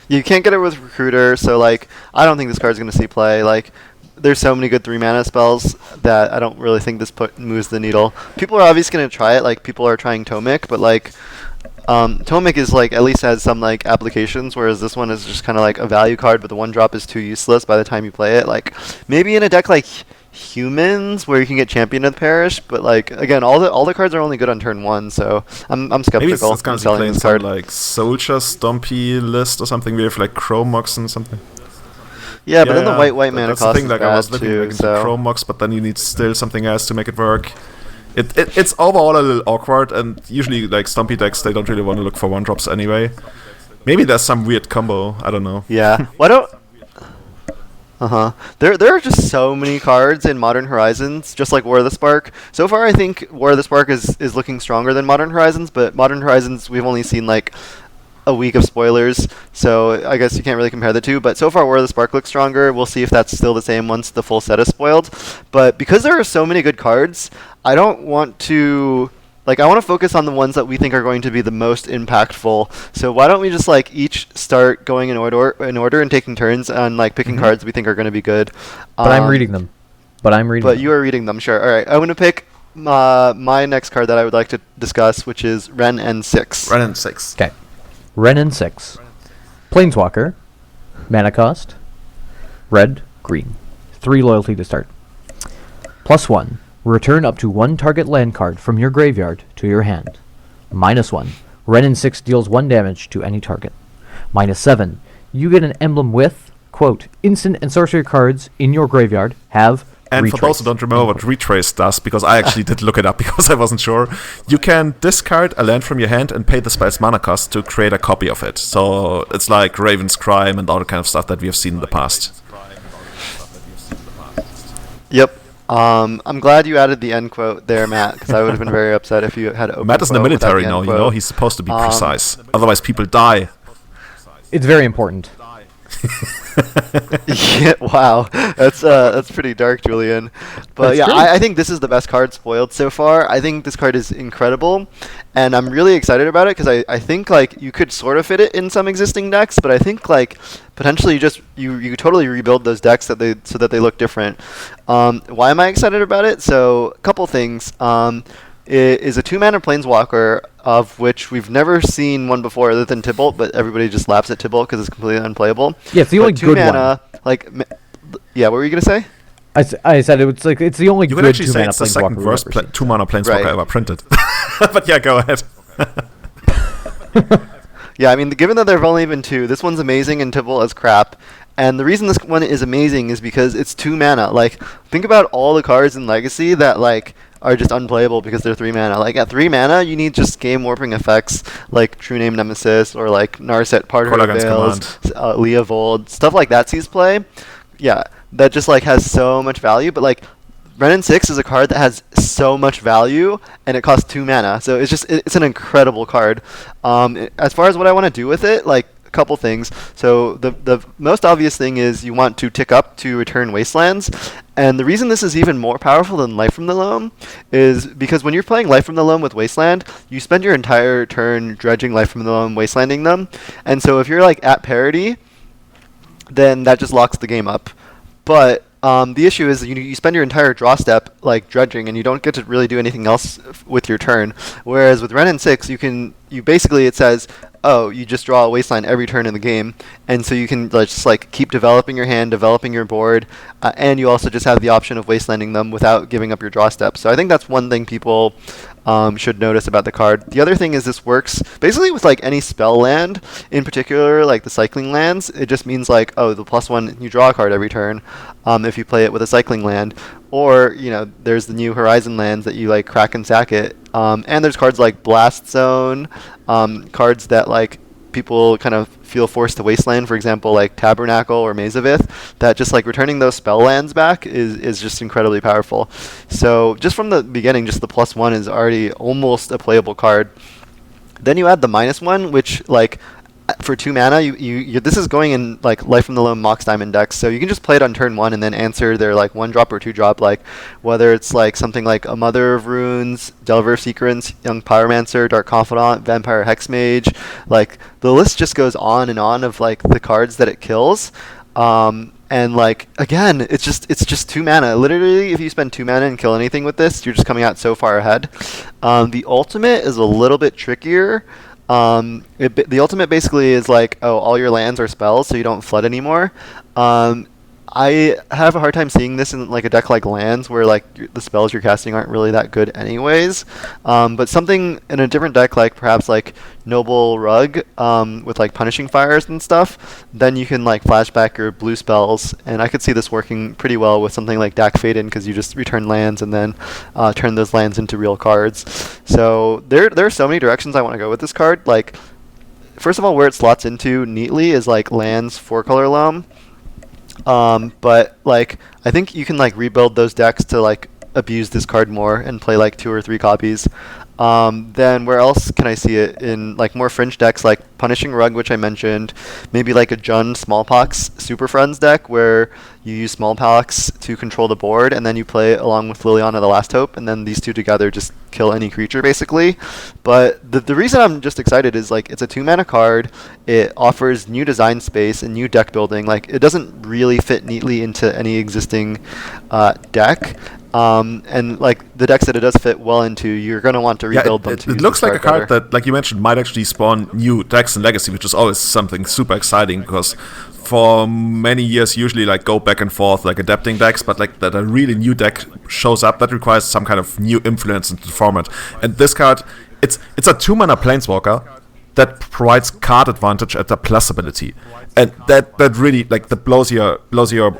You can't get it with Recruiter, so, like, I don't think this card's going to see play. Like, there's so many good 3-mana spells that I don't really think this moves the needle. People are obviously going to try it, like, people are trying Tomic, but, like... Tomic is like at least has some like applications, whereas this one is just kind of like a value card, but the 1-drop is too useless by the time you play it. Like maybe in a deck like Humans where you can get Champion of the Parish, but like again, all the cards are only good on turn 1, so I'm skeptical. Maybe it's of selling this card. Like Soldier Stompy list or something. We have like Chrome Mox and something. Yeah, but then the white mana cost is like bad I was looking too. Into Chrome Mox, but then you need still something else to make it work. It's overall a little awkward, and usually like Stumpy decks they don't really want to look for 1-drops anyway. Maybe there's some weird combo. I don't know. Yeah. Why don't? There are just so many cards in Modern Horizons, just like War of the Spark. So far, I think War of the Spark is looking stronger than Modern Horizons, but Modern Horizons we've only seen like a week of spoilers, so I guess you can't really compare the two, but so far War of the Spark looks stronger. We'll see if that's still the same once the full set is spoiled. But because there are so many good cards, I don't want to... Like, I want to focus on the ones that we think are going to be the most impactful. So why don't we just, like, each start going in order and taking turns on, like, picking cards we think are going to be good. But I'm reading them. But you are reading them, sure. All right, I'm going to pick my next card that I would like to discuss, which is Ren N6. Ren N6. Okay. Ren N6. Planeswalker. Mana cost. Red, green. 3 loyalty to start. +1. Return up to 1 target land card from your graveyard to your hand. -1. Ren N6 deals 1 damage to any target. -7. You get an emblem with, quote, instant and sorcery cards in your graveyard have and retrace. For those who don't remember what retrace does, because I actually did look it up because I wasn't sure, you can discard a land from your hand and pay the spell's mana cost to create a copy of it. So it's like Raven's Crime and all the kind of stuff that we have seen in the past. Yep. I'm glad you added the end quote there, Matt, because I would have been very upset if you had opened Matt is in the military now, you know, he's supposed to be precise. Otherwise people die. It's very important. Yeah, wow, that's pretty dark, Julian. But yeah, I think this is the best card spoiled so far. I think this card is incredible, and I'm really excited about it because I think like you could sort of fit it in some existing decks, but I think like potentially you totally rebuild those decks so that they look different. Why am I excited about it? So a couple things. It is a 2-mana Planeswalker, of which we've never seen one before other than Tybalt, but everybody just laughs at Tybalt because it's completely unplayable. Yeah, it's the only good one. Like, yeah, what were you going to say? I said it's the only good 2-mana Planeswalker. It's the second worst 2-mana Planeswalker ever printed. But yeah, go ahead. Yeah, I mean, given that there have only been 2, this one's amazing and Tybalt is crap. And the reason this one is amazing is because it's 2 mana. Like, think about all the cards in Legacy that, like, are just unplayable because they're 3 mana. Like, at 3 mana, you need just game warping effects like True Name Nemesis or, like, Narset Part of Veils, Leovold, stuff like that sees play. Yeah, that just, like, has so much value. But, like, Renin 6 is a card that has so much value, and it costs 2 mana. So it's an incredible card. As far as what I want to do with it, like, a couple things. So the most obvious thing is you want to tick up to return Wastelands. And the reason this is even more powerful than Life from the Loam is because when you're playing Life from the Loam with Wasteland, you spend your entire turn dredging Life from the Loam, Wastelanding them. And so if you're like at parity, then that just locks the game up. But the issue is you spend your entire draw step like dredging, and you don't get to really do anything else with your turn. Whereas with Renin 6, it says, oh, you just draw a wasteland every turn in the game, and so you can just like keep developing your hand, developing your board, and you also just have the option of wastelanding them without giving up your draw step. So I think that's one thing people should notice about the card. The other thing is this works basically with like any spell land, in particular like the cycling lands. It just means like, oh, the +1, you draw a card every turn if you play it with a cycling land. Or, there's the new Horizon lands that you like crack and sack it. And there's cards like Blast Zone, cards that like people kind of feel forced to wasteland, for example, like Tabernacle or Maze of Ith, that just like returning those spell lands back is just incredibly powerful. So just from the beginning, just the +1 is already almost a playable card. Then you add the -1, which like for 2 mana, this is going in like Life from the Loam Mox Diamond decks, so you can just play it on turn 1 and then answer their like 1-drop or 2-drop, like whether it's like something like a Mother of Runes, Delver of Secrets, Young Pyromancer, Dark Confidant, Vampire Hexmage. Like the list just goes on and on of like the cards that it kills. And like again, it's just 2 mana. Literally, if you spend 2 mana and kill anything with this, you're just coming out so far ahead. The ultimate is a little bit trickier. The ultimate basically is like, oh, all your lands are spells, so you don't flood anymore. I have a hard time seeing this in like a deck like Lands, where like the spells you're casting aren't really that good anyways. But something in a different deck, like perhaps like Noble Rug, with like Punishing Fires and stuff, then you can like flashback your blue spells, and I could see this working pretty well with something like Dak Faden, because you just return lands and then turn those lands into real cards. So there are so many directions I want to go with this card. Like, first of all, where it slots into neatly is like Lands 4-color Loam. But like I think you can like rebuild those decks to like abuse this card more and play like 2 or 3 copies. Then where else can I see it? In like more fringe decks like Punishing Rug, which I mentioned, maybe like a Jund Smallpox Super Friends deck where you use Smallpox to control the board, and then you play along with Liliana the Last Hope, and then these two together just kill any creature basically. But the reason I'm just excited is like it's a 2 mana card. It offers new design space and new deck building. Like it doesn't really fit neatly into any existing deck. And like the decks that it does fit well into, you're going to want to rebuild them. It looks like a card that, like you mentioned, might actually spawn new decks in Legacy, which is always something super exciting, because for many years usually like go back and forth like adapting decks, but like that a really new deck shows up that requires some kind of new influence into the format. And this card, it's a 2 mana Planeswalker that provides card advantage at the plus ability, and that really like that blows your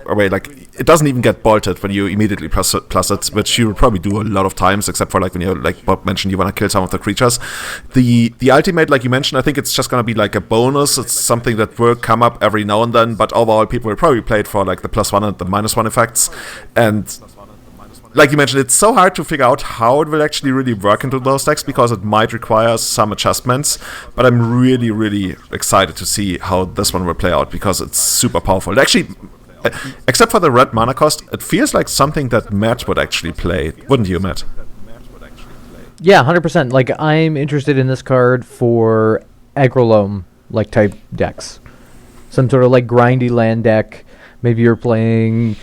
away. Like it doesn't even get bolted when you immediately plus it, which you will probably do a lot of times, except for like when you, like Bob mentioned, you want to kill some of the creatures. The ultimate, like you mentioned, I think it's just gonna be like a bonus. It's something that will come up every now and then, but overall people will probably play it for like the +1 and the -1 effects. And like you mentioned, it's so hard to figure out how it will actually really work into those decks, because it might require some adjustments, but I'm really, really excited to see how this one will play out, because it's super powerful. Actually, except for the red mana cost, it feels like something that Matt would actually play, wouldn't you, Matt? Yeah, 100%. Like, I'm interested in this card for aggro-loam like type decks. Some sort of like grindy land deck. Maybe you're playing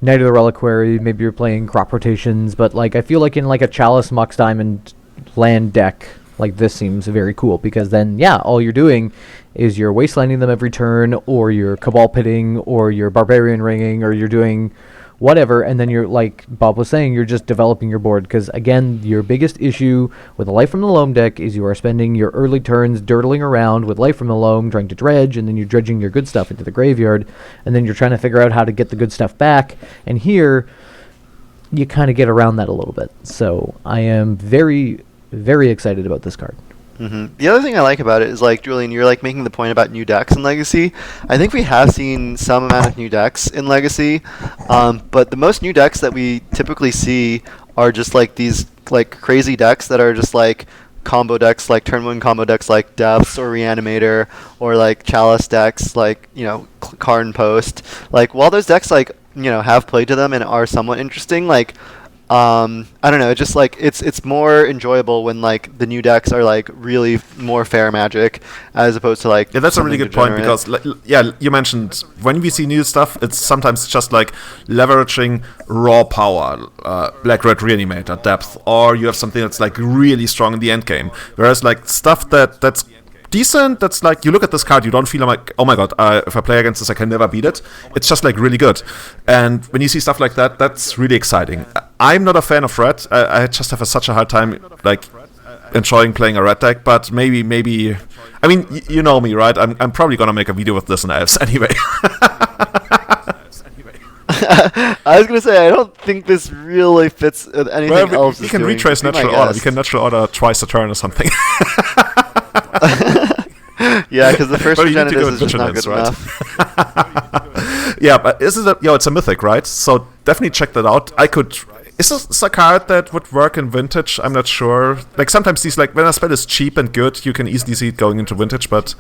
Knight of the Reliquary, maybe you're playing crop rotations, but like I feel like in like a Chalice Mox Diamond land deck, like this seems very cool, because then all you're doing is you're wastelanding them every turn, or you're Cabal Pitting, or you're Barbarian Ringing, or you're doing whatever, and then you're, like Bob was saying, you're just developing your board, because again, your biggest issue with a Life from the Loam deck is you are spending your early turns dirtling around with Life from the Loam, trying to dredge, and then you're dredging your good stuff into the graveyard, and then you're trying to figure out how to get the good stuff back, and here, you kind of get around that a little bit. So I am very, very excited about this card. The other thing I like about it is, like, Julian, you're like making the point about new decks in Legacy. I think we have seen some amount of new decks in Legacy, but the most new decks that we typically see are just like these like crazy decks that are just like combo decks, like turn 1 combo decks like Depths or Reanimator, or like Chalice decks like, you know, Karn Post. Like, while those decks, like, you know, have played to them and are somewhat interesting, like, I don't know, just like it's more enjoyable when like the new decks are like really more fair Magic as opposed to like, yeah, that's a really good point, because yeah, you mentioned when we see new stuff, it's sometimes just like leveraging raw power, Black Red Reanimator, Depth, or you have something that's like really strong in the end game, whereas like stuff that's decent, that's like, you look at this card, you don't feel like, oh my god, if I play against this I can never beat it. It's just like really good. And when you see stuff like that, that's really exciting. I'm not a fan of red. I just have such a hard time like enjoying playing a red deck, but maybe I mean, you know me, right? I'm probably gonna make a video with this in Elves anyway. I was gonna say, I don't think this really fits with anything else. We can retrace natural order. We can natural order twice a turn or something. Yeah, because the first Regenerative is just not good enough. Yeah, but it's a mythic, right? So definitely check that out. Is this a card that would work in Vintage? I'm not sure. Like, sometimes these, like, when a spell is cheap and good, you can easily see it going into Vintage, but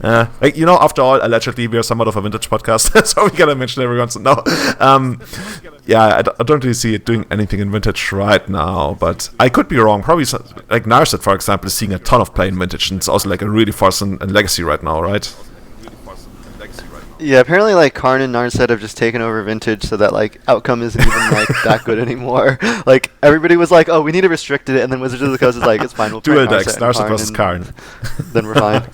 like, you know, after all, allegedly we are somewhat of a Vintage podcast, so we gotta mention every once in a while. Yeah, I don't really see it doing anything in Vintage right now, but I could be wrong. Probably, like, Narset, for example, is seeing a ton of play in Vintage, and it's also like a really force in Legacy right now, right? Yeah, apparently like Karn and Narset have just taken over Vintage, so that like outcome isn't even like that good anymore. Like, everybody was like, oh, we need to restrict it, and then Wizards of the Coast is like, it's fine, we'll play dual decks, Narset versus Karn. Then we're fine.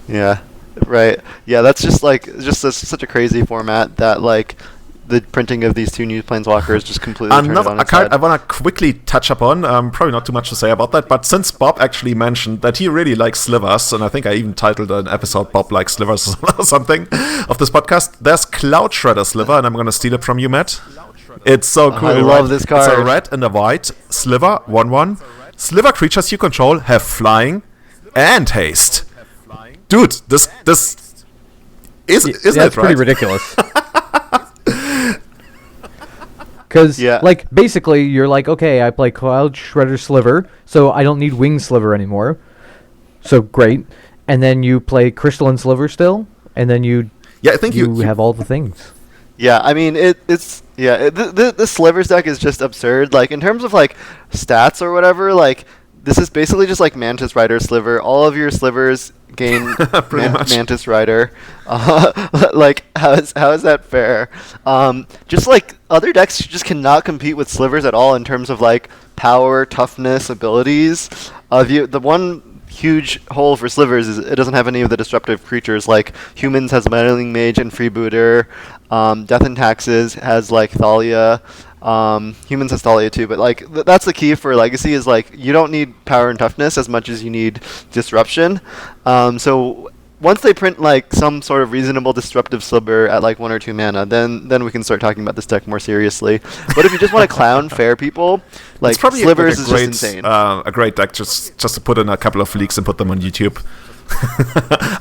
Yeah, right. Yeah, that's just such a crazy format that like the printing of these two new Planeswalkers just completely turned it on its head. I want to quickly touch upon, probably not too much to say about that, but since Bob actually mentioned that he really likes slivers, and I think I even titled an episode Bob Likes Slivers or something of this podcast, there's Cloud Shredder Sliver, and I'm going to steal it from you, Matt. It's so cool. I love this card. It's a red and a white sliver, 1/1. Sliver creatures you control have flying and haste. Dude, this isn't it right? Pretty ridiculous. Because, like, basically, you're like, okay, I play Cloud Shredder Sliver, so I don't need Wing Sliver anymore. So, great. And then you play Crystalline Sliver still, and then you have all the things. Yeah, I mean, the Slivers deck is just absurd. Like, in terms of, like, stats or whatever, like, this is basically just like Mantis Rider Sliver. All of your Slivers gain Mantis Rider. Like, how is that fair? Just like other decks just cannot compete with Slivers at all in terms of like power, toughness, abilities. The one huge hole for Slivers is it doesn't have any of the disruptive creatures. Like, Humans has Meddling Mage and Freebooter. Death and Taxes has like Thalia. Humans has Thalia too, but like that's the key for Legacy is like you don't need power and toughness as much as you need disruption. So once they print like some sort of reasonable disruptive sliver at like 1 or 2 mana, then we can start talking about this deck more seriously. But if you just want to clown fair people, like, Slivers is just insane. A great deck just to put in a couple of leaks and put them on YouTube.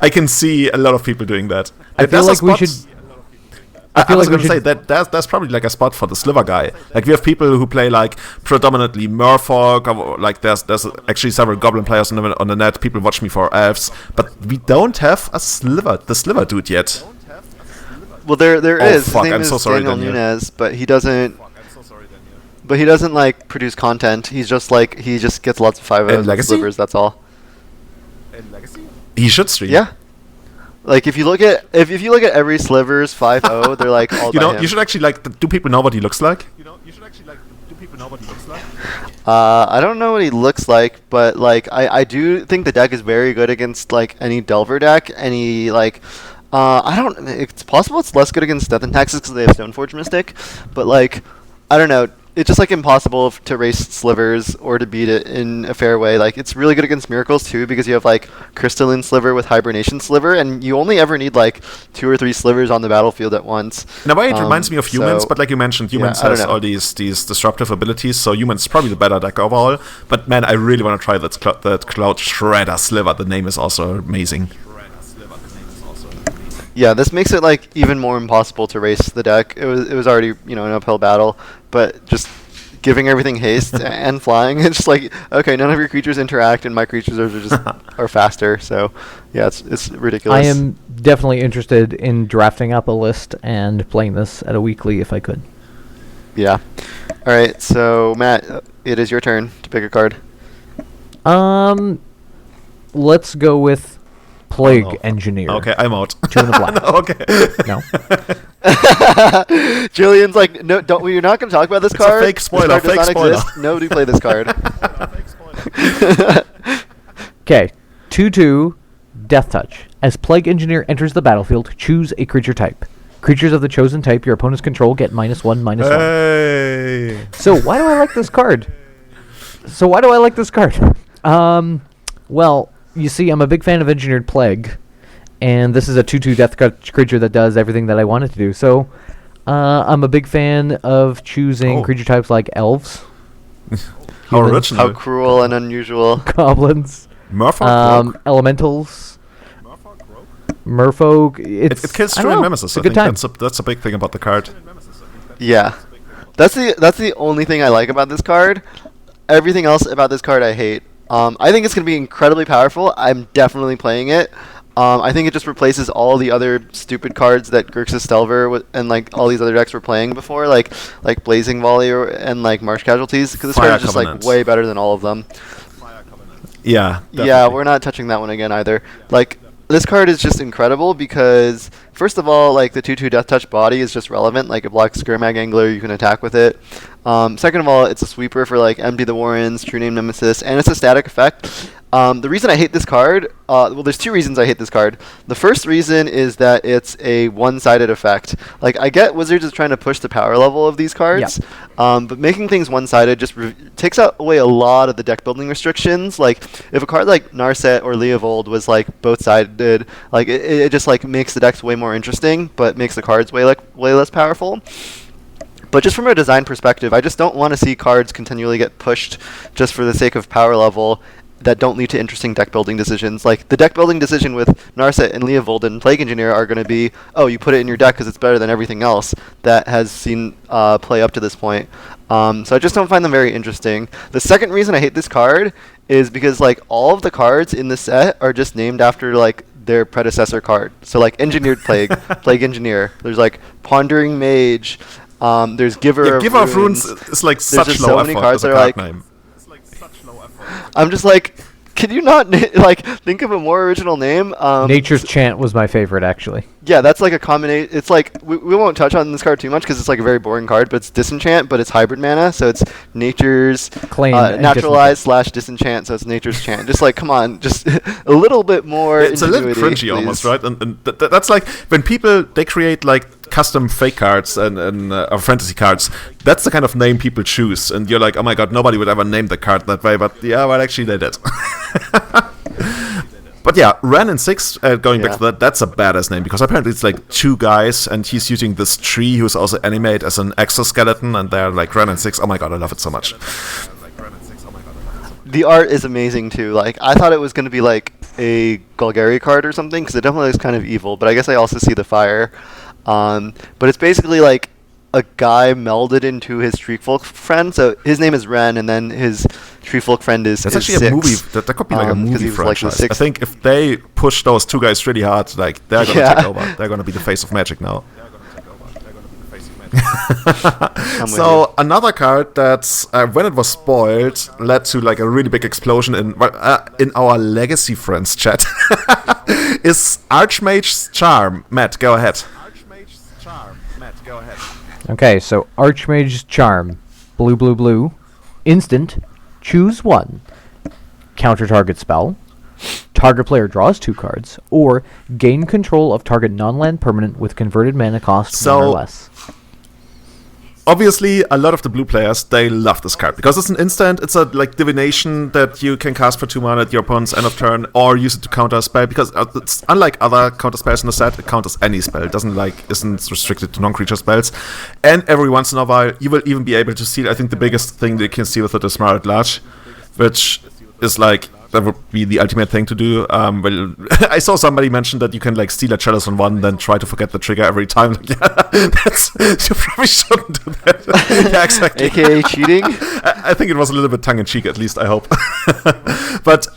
I can see a lot of people doing that. I feel like we should. I was going to say that that's probably like a spot for the Sliver guy. Like, we have people who play like predominantly Merfolk, or like there's actually several Goblin players on the net. People watch me for Elves, but we don't have the Sliver dude yet. Well, there is. Fuck, His name I'm is so sorry, Daniel Daniel. Nunes, but he doesn't. But he doesn't like produce content. He just gets lots of 5/0 Slivers. That's all. He should stream. Yeah. Like, if you look at every Slivers 5/0, they're like all by him. You should actually like. Do people know what he looks like? I don't know what he looks like, but like I do think the deck is very good against like any Delver deck. Any like, it's possible it's less good against Death and Taxes because they have Stoneforge Mystic, but like, I don't know. it's just like impossible to race Slivers or to beat it in a fair way. Like it's really good against Miracles too, because you have like Crystalline Sliver with Hibernation Sliver, and you only ever need like 2 or 3 Slivers on the battlefield at once. In a way, it reminds me of Humans, but like you mentioned, Humans has all these disruptive abilities, so Humans is probably the better deck overall. But man, I really want to try that Cloud Shredder Sliver. The name is also amazing. Yeah, this makes it like even more impossible to race the deck. It was already an uphill battle, but just giving everything haste and flying, it's just like, okay, none of your creatures interact, and my creatures are faster. So yeah, it's ridiculous. I am definitely interested in drafting up a list and playing this at a weekly if I could. Yeah. All right, so Matt, it is your turn to pick a card. Let's go with Plague Engineer. Okay, I'm out. 2 in the black. No, okay. No. Julian's like, no, don't. You're not going to talk about this card. It's a fake spoiler. This card does not exist. Nobody play this card. Okay, 2/2, Death Touch. As Plague Engineer enters the battlefield, choose a creature type. Creatures of the chosen type your opponents control get -1/-1. Hey. So why do I like this card? Well, you see, I'm a big fan of Engineered Plague, and this is a 2/2 Death Touch creature that does everything that I want it to do. So I'm a big fan of choosing creature types like elves, How original. How cruel and unusual. goblins, elementals, merfolk. It kills Truant Nemesis. I think that's a big thing about the card. Yeah, that's the only thing I like about this card. Everything else about this card I hate. I think it's going to be incredibly powerful. I'm definitely playing it. I think it just replaces all the other stupid cards that Grixis Stelver and like all these other decks were playing before, like Blazing Volley and like Marsh Casualties, because this card is just like way better than all of them. Yeah. Definitely. Yeah, we're not touching that one again either. Like, this card is just incredible because, first of all, like the 2/2 Death Touch body is just relevant. Like, it blocks Skirmag Angler, you can attack with it. Second of all, it's a sweeper for like Empty the Warrens, True Name Nemesis, and it's a static effect. The reason I hate this card, well, there's 2 reasons I hate this card. The first reason is that it's a one-sided effect. Like, I get Wizards is trying to push the power level of these cards, but making things one-sided just takes away a lot of the deck building restrictions. Like, if a card like Narset or Leovold was like both-sided, like it just like makes the decks way more interesting, but makes the cards way less powerful. But just from a design perspective, I just don't want to see cards continually get pushed just for the sake of power level that don't lead to interesting deck building decisions. Like, the deck building decision with Narset and Leovold and Plague Engineer are going to be, oh, you put it in your deck because it's better than everything else that has seen play up to this point. So I just don't find them very interesting. The second reason I hate this card is because like all of the cards in the set are just named after like their predecessor card. So like Engineered Plague, Plague Engineer. There's like Pondering Mage. There's Giver of Runes. It's like such low effort as a card name. I'm just like, can you not like think of a more original name? Nature's Chant was my favorite, actually. Yeah, that's like a combination. It's like we won't touch on this card too much because it's like a very boring card, but it's Disenchant, but it's hybrid mana, so it's Nature's Naturalize / Disenchant, so it's Nature's Chant. Just like, come on, just a little bit more. It's a little cringy, please. Almost, right? And that's like when people they create like custom fake cards and fantasy cards. That's the kind of name people choose, and you're like, oh my god, nobody would ever name the card that way. But yeah, well, actually they did. But yeah, Ren in 6, going back to that, that's a badass name, because apparently it's like 2 guys, and he's using this tree who's also animated as an exoskeleton, and they're like Ren in 6. Oh my god, I love it so much. The art is amazing too. Like, I thought it was going to be like a Golgari card or something, because it definitely looks kind of evil, but I guess I also see the fire. But it's basically like a guy melded into his treefolk friend. So his name is Ren, and then his treefolk friend is That's actually Six. a movie. That could be like a movie franchise. Like I think if they push those 2 guys really hard, like they're going to take over. They're going to be the face of Magic now. So another card that, when it was spoiled, led to like a really big explosion in our Legacy Friends chat is Archmage's Charm. Matt, go ahead. Okay, so Archmage's Charm, blue, instant, choose 1, counter target spell, target player draws 2 cards, or gain control of target non-land permanent with converted mana cost 1 or less. obviously, a lot of the blue players, they love this card because it's an instant. It's a like divination that you can cast for 2 mana at your opponent's end of turn, or use it to counter a spell. Because it's unlike other counter spells in the set, it counters any spell. It isn't restricted to non-creature spells. And every once in a while, you will even be able to steal. I think the biggest thing that you can steal with it is Mar at Large, which is like, that would be the ultimate thing to do. Well, I saw somebody mention that you can like steal a chalice on 1, then try to forget the trigger every time. Like, yeah, you probably shouldn't do that. Yeah, exactly. AKA cheating. I think it was a little bit tongue in cheek, at least. I hope. But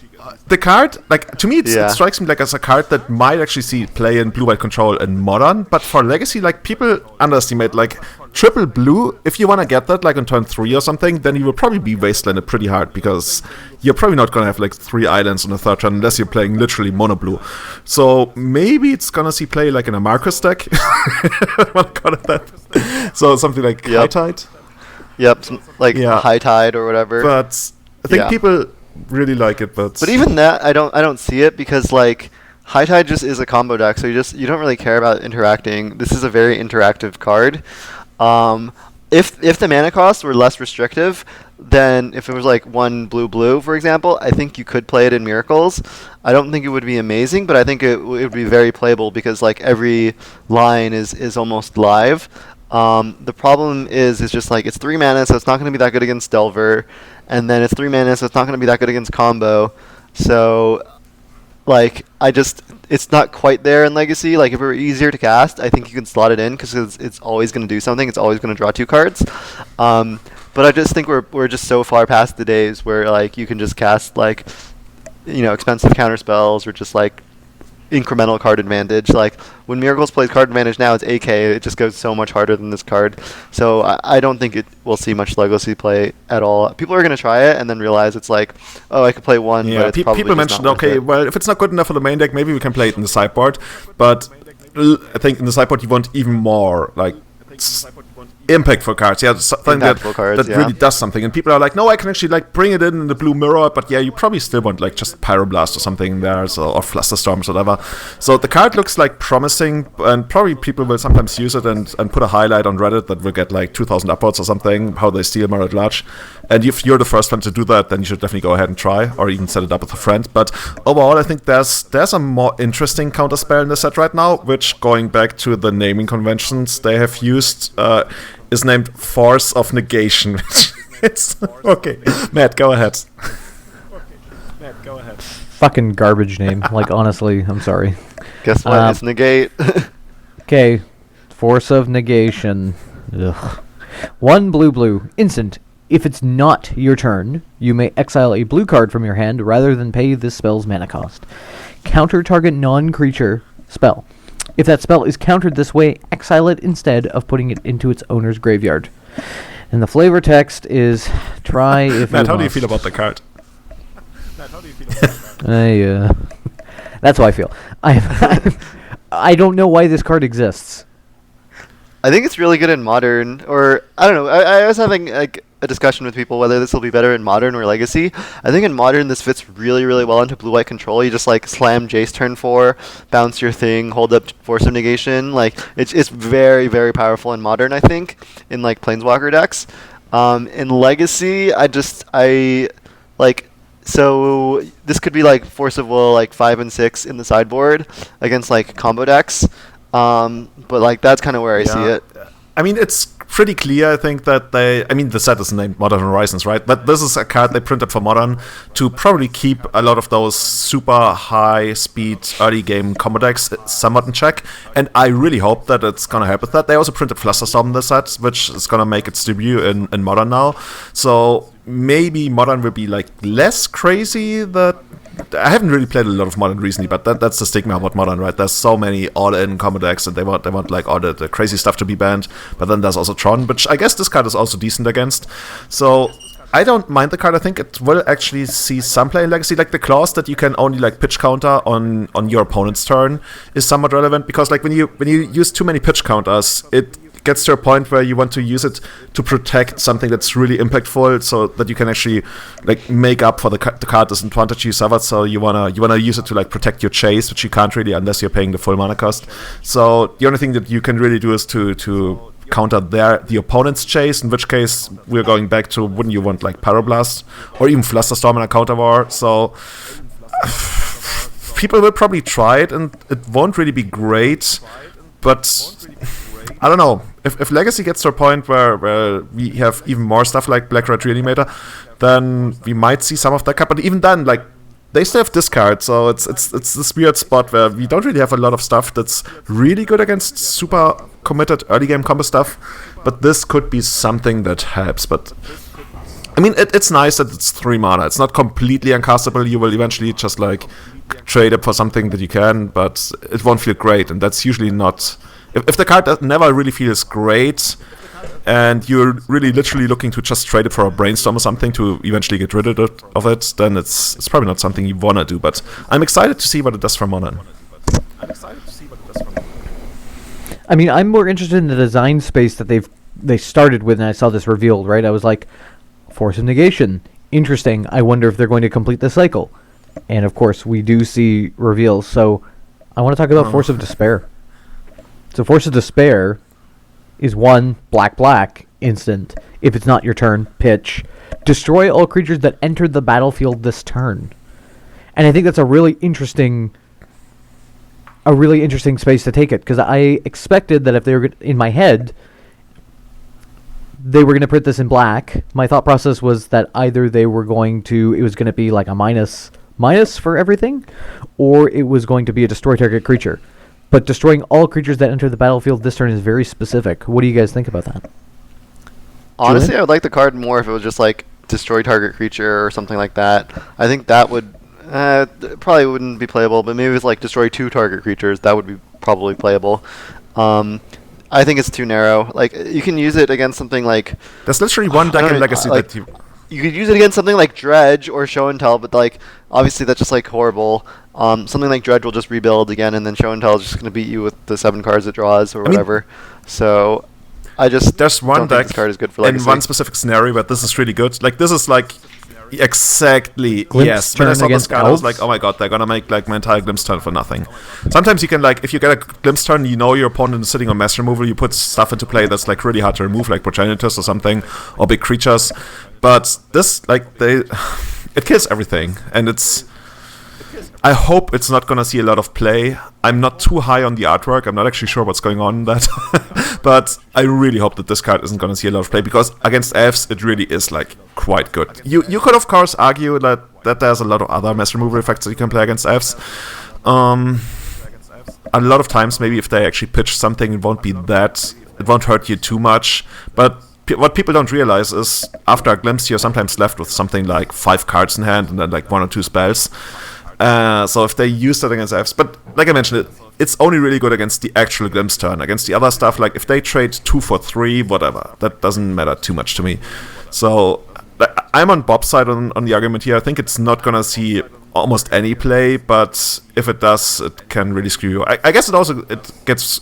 the card, like, to me, it strikes me like as a card that might actually see play in blue-white control in Modern, but for Legacy, like, people underestimate, like, triple blue. If you want to get that, like, on turn 3 or something, then you will probably be wastelanded pretty hard, because you're probably not going to have, like, 3 islands on the 3rd turn, unless you're playing literally mono blue. So maybe it's going to see play, like, in a Marcus deck. I want to call it that. So something like High Tide. Yep, High Tide or whatever. But I think people really like it, but even that I don't see it, because like High Tide just is a combo deck, so you don't really care about interacting. This is a very interactive card. If the mana costs were less restrictive, then if it was like 1 blue, for example, I think you could play it in Miracles. I don't think it would be amazing, but I think it would be very playable, because like every line is almost live. The problem is just like it's 3 mana, so it's not going to be that good against Delver, and then it's 3 mana, so it's not going to be that good against combo. So, like, it's not quite there in Legacy. Like, if it were easier to cast, I think you can slot it in, because it's always going to do something. It's always going to draw 2 cards. But I just think we're just so far past the days where like you can just cast like, expensive counter spells, or just like incremental card advantage. Like when Miracles plays card advantage now, it's AK. It just goes so much harder than this card. So I don't think it will see much Legacy play at all. People are going to try it and then realize it's like, oh, I could play 1. Yeah, but it's probably people mentioned, okay, well, if it's not good enough for the main deck, maybe we can play it in the sideboard. But I think in the sideboard you want even more like impactful cards, something that really does something. And people are like, no, I can actually like bring it in the blue mirror, but you probably still want like just Pyroblast or something there, or Flusterstorms or whatever. So the card looks like promising, and probably people will sometimes use it and put a highlight on Reddit that will get like 2,000 upvotes or something, how they steal Mar at Large. And if you're the first one to do that, then you should definitely go ahead and try, or even set it up with a friend. But overall, I think there's a more interesting counterspell in the set right now, which, going back to the naming conventions they have used, is named Force of Negation. It's okay. Matt, go ahead. Fucking garbage name. Like, honestly, I'm sorry. Guess what? It's negate. Okay. Force of Negation. Ugh. 1 blue. Instant. If it's not your turn, you may exile a blue card from your hand rather than pay this spell's mana cost. Counter target non-creature spell. If that spell is countered this way, exile it instead of putting it into its owner's graveyard. And the flavor text is, try if Matt, you how do you feel about the card? That's how I feel. I don't know why this card exists. I think it's really good in Modern, or I don't know. I was having like a discussion with people whether this will be better in Modern or Legacy. I think in Modern this fits really, really well into blue-white control. You just like slam Jace turn 4, bounce your thing, hold up Force of Negation. Like it's very, very powerful in Modern. I think in like Planeswalker decks. In Legacy, so this could be like Force of Will like 5 and 6 in the sideboard against like combo decks. But like that's kind of where I see it. I mean, it's pretty clear, I think, that the set is named Modern Horizons, right? But this is a card they printed for Modern to probably keep a lot of those super high speed early game combo decks somewhat in check. And I really hope that it's going to help with that. They also printed Flusterstorm in the set, which is going to make its debut in Modern now. So maybe Modern will be like less crazy. That I haven't really played a lot of Modern recently, but that's the stigma about Modern, right? There's so many all-in combo decks, and they want like all the crazy stuff to be banned. But then there's also Tron, which I guess this card is also decent against. So I don't mind the card. I think it will actually see some play in Legacy. Like the clause that you can only like pitch counter on your opponent's turn is somewhat relevant, because like when you use too many pitch counters, it gets to a point where you want to use it to protect something that's really impactful, so that you can actually like make up for the card disadvantage you suffered. So you wanna use it to like protect your chase, which you can't really unless you're paying the full mana cost. So the only thing that you can really do is to counter the opponent's chase, in which case we're going back to, wouldn't you want like Pyroblast or even Flusterstorm in a counter war? So people will probably try it, and it won't really be great, but I don't know. If Legacy gets to a point where we have even more stuff like Black Red Reanimator, then we might see some of that card. But even then, like, they still have discard, so it's this weird spot where we don't really have a lot of stuff that's really good against super committed early game combo stuff. But this could be something that helps. But I mean, it's nice that it's 3 mana. It's not completely uncastable. You will eventually just like trade it for something that you can, but it won't feel great, and that's usually not. If the card never really feels great, and you're really literally looking to just trade it for a brainstorm or something to eventually get rid of it, then it's probably not something you wanna do. But I'm excited to see what it does for Modern. I mean, I'm more interested in the design space that they started with, and I saw this revealed, right? I was like, Force of Negation, interesting. I wonder if they're going to complete the cycle. And of course, we do see reveals. So I want to talk about Force of Despair. So Force of Despair is 1 black instant. If it's not your turn, pitch. Destroy all creatures that entered the battlefield this turn. And I think that's a really interesting space to take it, because I expected that if they were in my head, they were going to print this in black. My thought process was that either it was going to be like a minus for everything, or it was going to be a destroy target creature. But destroying all creatures that enter the battlefield this turn is very specific. What do you guys think about that? Honestly, Julian? I would like the card more if it was just like destroy target creature or something like that. I think that would probably wouldn't be playable, but maybe if it's like destroy 2 target creatures, that would be probably playable. I think it's too narrow. Like, you can use it against something like... There's literally one deck in Legacy like, that you could use it against something like Dredge or Show and Tell, but like obviously that's just like horrible. Something like Dredge will just rebuild again, and then Show and Tell is just going to beat you with the 7 cards it draws or whatever. So I just there's one don't deck think this card is good for Legacy. in one specific scenario where this is really good. Like, this is like exactly Glimpse yes. When I turn saw this against card, I was elves? like, oh my god, they're gonna make like my entire glimpse turn for nothing. Sometimes you can, like, if you get a glimpse turn, you know your opponent is sitting on mass removal, you put stuff into play that's like really hard to remove, like progenitors or something, or big creatures. But this, like, it kills everything, and I hope it's not gonna see a lot of play. I'm not too high on the artwork. I'm not actually sure what's going on in that. But I really hope that this card isn't gonna see a lot of play, because against elves it really is like quite good. You could of course argue that there's a lot of other mass removal effects that you can play against elves. A lot of times maybe if they actually pitch something, it won't hurt you too much. But what people don't realize is after a glimpse you're sometimes left with something like 5 cards in hand and then like 1 or 2 spells. So if they use that against elves, but like I mentioned, it's only really good against the actual glimpse turn. Against the other stuff, like if they trade 2 for 3, whatever, that doesn't matter too much to me. So I'm on Bob's side on the argument here. I think it's not gonna see almost any play, but if it does, it can really screw you. I guess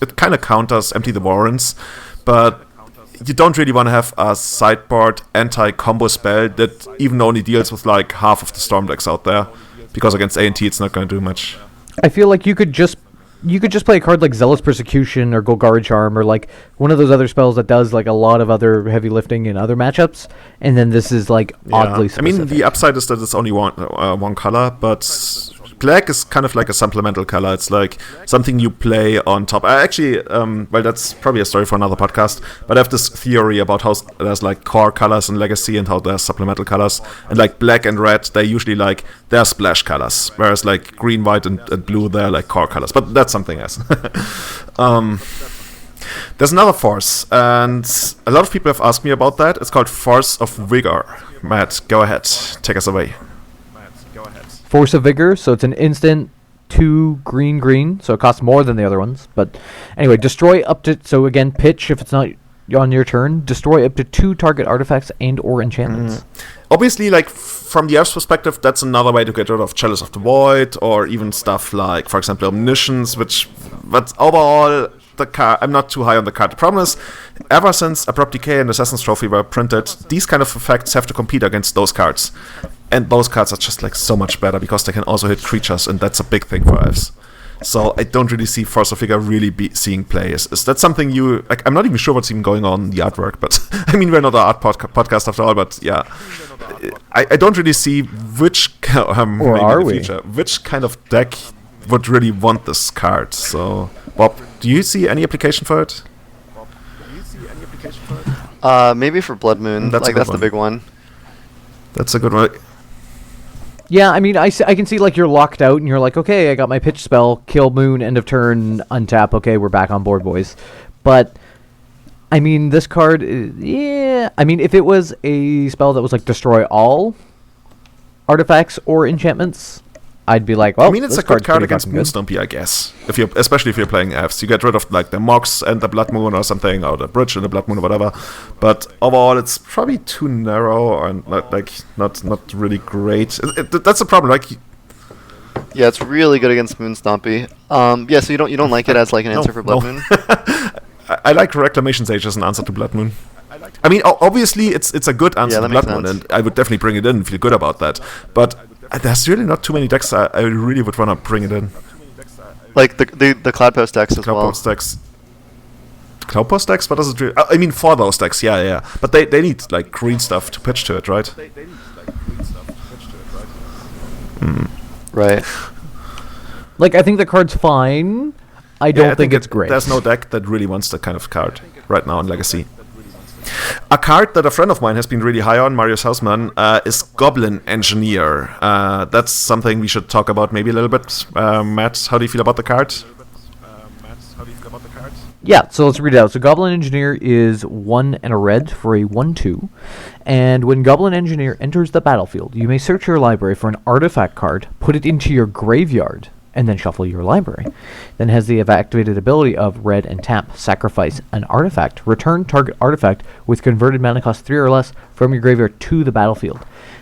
it kind of counters Empty the Warrens, but you don't really want to have a sideboard anti-combo spell that even only deals with like half of the Storm decks out there, because against A&T it's not going to do much. I feel like you could just play a card like Zealous Persecution or Golgari Charm, or like one of those other spells that does like a lot of other heavy lifting in other matchups, and then this is like oddly specific. I mean, the upside is that it's only one color, but black is kind of like a supplemental color. It's like something you play on top. I actually, well, that's probably a story for another podcast, but I have this theory about how there's like core colors in Legacy and how there's supplemental colors. And like black and red, they usually like, they're splash colors, whereas like green, white, and blue, they're like core colors. But that's something else. There's another force, and a lot of people have asked me about that. It's called Force of Vigor. Matt, go ahead. Take us away. Force of Vigor, so it's an instant 2 green, so it costs more than the other ones. But anyway, destroy up to, so again, pitch if it's not on your turn, destroy up to 2 target artifacts and or enchantments. Obviously, like, from the elf's perspective, that's another way to get rid of Chalice of the Void, or even stuff like, for example, Omniscience, but overall, I'm not too high on the card. The problem is, ever since Abrupt Decay and Assassin's Trophy were printed, these kind of effects have to compete against those cards. And those cards are just like so much better because they can also hit creatures, and that's a big thing for elves. So I don't really see Force of Figure really seeing play. Is that something you... Like, I'm not even sure what's even going on in the artwork, but I mean, we're not an art podcast after all, but yeah. I don't really see which... or are we? Future, which kind of deck would really want this card. So, Bob, do you see any application for it? Maybe for Blood Moon. That's the big one. That's a good one. Yeah, I mean, I can see, like, you're locked out, and you're like, okay, I got my pitch spell, kill Moon, end of turn, untap, okay, we're back on board, boys. But, I mean, this card, yeah, I mean, if it was a spell that was, like, destroy all artifacts or enchantments, I'd be like, well, I mean, it's a good card against Moonstompy, I guess. Especially if you're playing Fs. You get rid of, like, the Mox and the Blood Moon or something, or the Bridge and the Blood Moon or whatever. But overall, it's probably too narrow and, like not really great. That's the problem, like... Yeah, it's really good against Moonstompy. Yeah, so you don't like it as, like, an answer for Blood Moon? I like Reclamation Sage as an answer to Blood Moon. I mean, obviously, it's a good answer to Blood Moon, and I would definitely bring it in and feel good about that. But... there's really not too many decks I really would want to bring it in. Like the Cloudpost decks as well. Cloudpost decks? What does it really... I mean, for those decks, yeah. But they need, like, green stuff to pitch to it, right? Right. Like, I think the card's fine. I don't think it's great. There's no deck that really wants that kind of card right now in Legacy. A card that a friend of mine has been really high on, Marius Hausmann, is Goblin Engineer. That's something we should talk about maybe a little bit. Matt, how do you feel about the card? Yeah, so let's read it out. So Goblin Engineer is 1 and a red for a 1/2. And when Goblin Engineer enters the battlefield, you may search your library for an artifact card, put it into your graveyard, and then shuffle your library. Then has the activated ability of red and tap, sacrifice an artifact, return target artifact with converted mana cost 3 or less from your graveyard to the battlefield.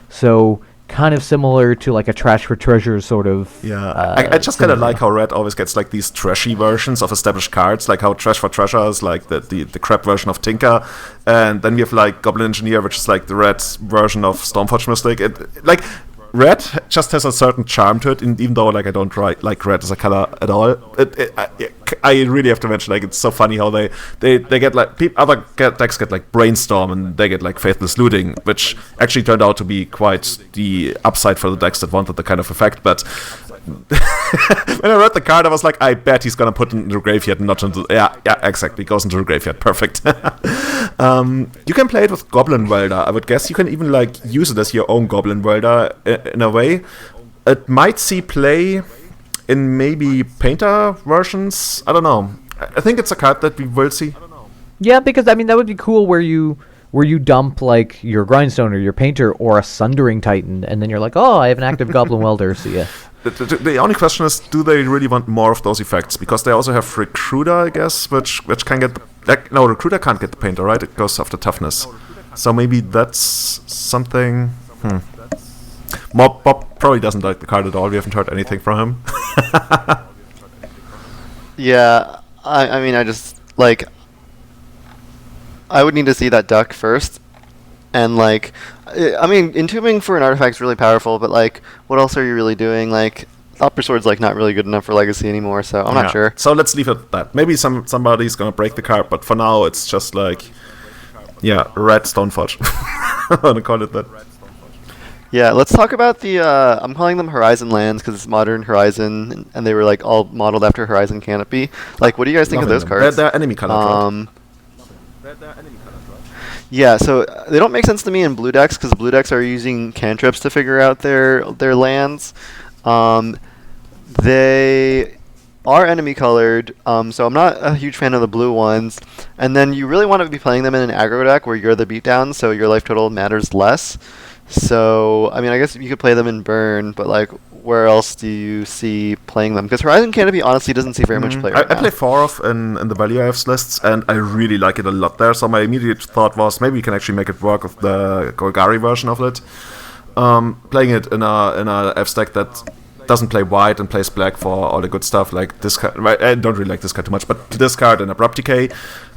So kind of similar to like a trash for treasure sort of. Yeah, I just kind of like how red always gets like these trashy versions of established cards, like how Trash for Treasure is like the crap version of Tinker, and then we have like Goblin Engineer, which is like the red version of Stormforge Mystic. Red just has a certain charm to it, and even though like I don't like red as a color at all, I really have to mention, like, it's so funny how they get like other decks get like Brainstorm and they get like Faithless Looting, which actually turned out to be quite the upside for the decks that wanted the kind of effect. But when I read the card, I was like, I bet he's gonna put it into the graveyard and not into yeah, exactly, goes into the graveyard. Perfect. You can play it with Goblin Welder. I would guess you can even like use it as your own Goblin Welder in a way. It might see play in maybe Painter versions. I don't know. I think it's a card that we will see. Yeah, because I mean that would be cool where you dump like your Grindstone or your Painter or a Sundering Titan, and then you're like, oh, I have an active Goblin Welder. See ya. The only question is, do they really want more of those effects? Because they also have Recruiter, I guess, which can get... no, Recruiter can't get the Painter, right? It goes after toughness. So maybe that's something... Bob probably doesn't like the card at all. We haven't heard anything from him. Yeah, I mean, I just, like... I would need to see that duck first. And, like... I mean, Entombing for an artifact is really powerful, but, like, what else are you really doing? Like, Upper Sword's, like, not really good enough for Legacy anymore, so I'm not sure. So let's leave it at that. Maybe somebody's gonna break the card, but for now it's just, like... Yeah, Red Stonefudge. I'm gonna call it that. Yeah, let's talk about the, I'm calling them Horizon lands, because it's Modern Horizon, and they were, like, all modeled after Horizon Canopy. Like, what do you guys think of those cards? They're enemy colored, Yeah, so they don't make sense to me in blue decks, because blue decks are using cantrips to figure out their lands. They are enemy colored, so I'm not a huge fan of the blue ones. And then you really want to be playing them in an aggro deck where you're the beatdown, so your life total matters less. So, I mean, I guess you could play them in Burn, but, like, where else do you see playing them? Because Horizon Canopy honestly doesn't see very much play right now. I play 4 of in the Value IFs lists, and I really like it a lot there. So my immediate thought was maybe we can actually make it work with the Golgari version of it. Playing it in a F stack that doesn't play white and plays black for all the good stuff, like this card. I don't really like this card too much, but this card and Abrupt Decay,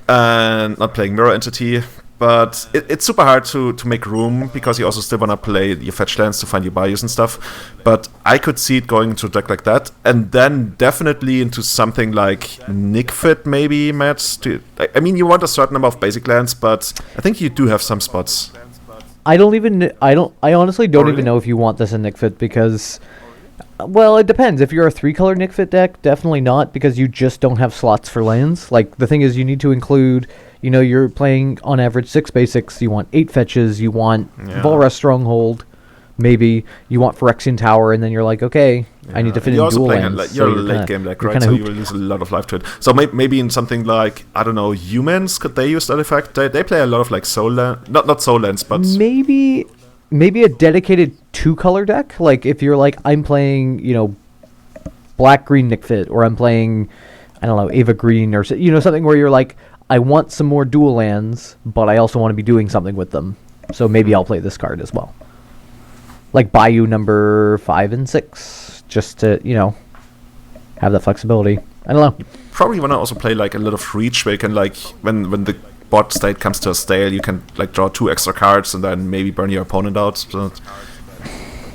and not playing Mirror Entity. But it's super hard to make room because you also still want to play your fetch lands to find your bayous and stuff. But I could see it going into a deck like that, and then definitely into something like Nickfit, maybe, Matt. I mean, you want a certain number of basic lands, but I think you do have some spots. I honestly don't even know if you want this in Nickfit because, well, it depends. If you're a 3-color Nickfit deck, definitely not, because you just don't have slots for lands. Like, the thing is, you need to include, you're playing on average 6 basics, you want 8 fetches, you want Volrest Stronghold, maybe, you want Phyrexian Tower, and then you're like, okay, I need to fit in dual lands. You're a late game deck, right? So you will lose a lot of life to it. So maybe in something like, I don't know, Humans, could they use that effect? They play a lot of like soul land, not soul lands, but maybe a dedicated 2-color deck. Like if you're like, I'm playing, black green Nickfit, or I'm playing, I don't know, Ava Green, or something where you're like, I want some more dual lands, but I also want to be doing something with them. So maybe I'll play this card as well. Like Bayou number 5 and 6, just to, have that flexibility. I don't know. You probably want to also play like a lot of reach, where you can like, when the board state comes to a stale, you can like draw 2 extra cards and then maybe burn your opponent out. So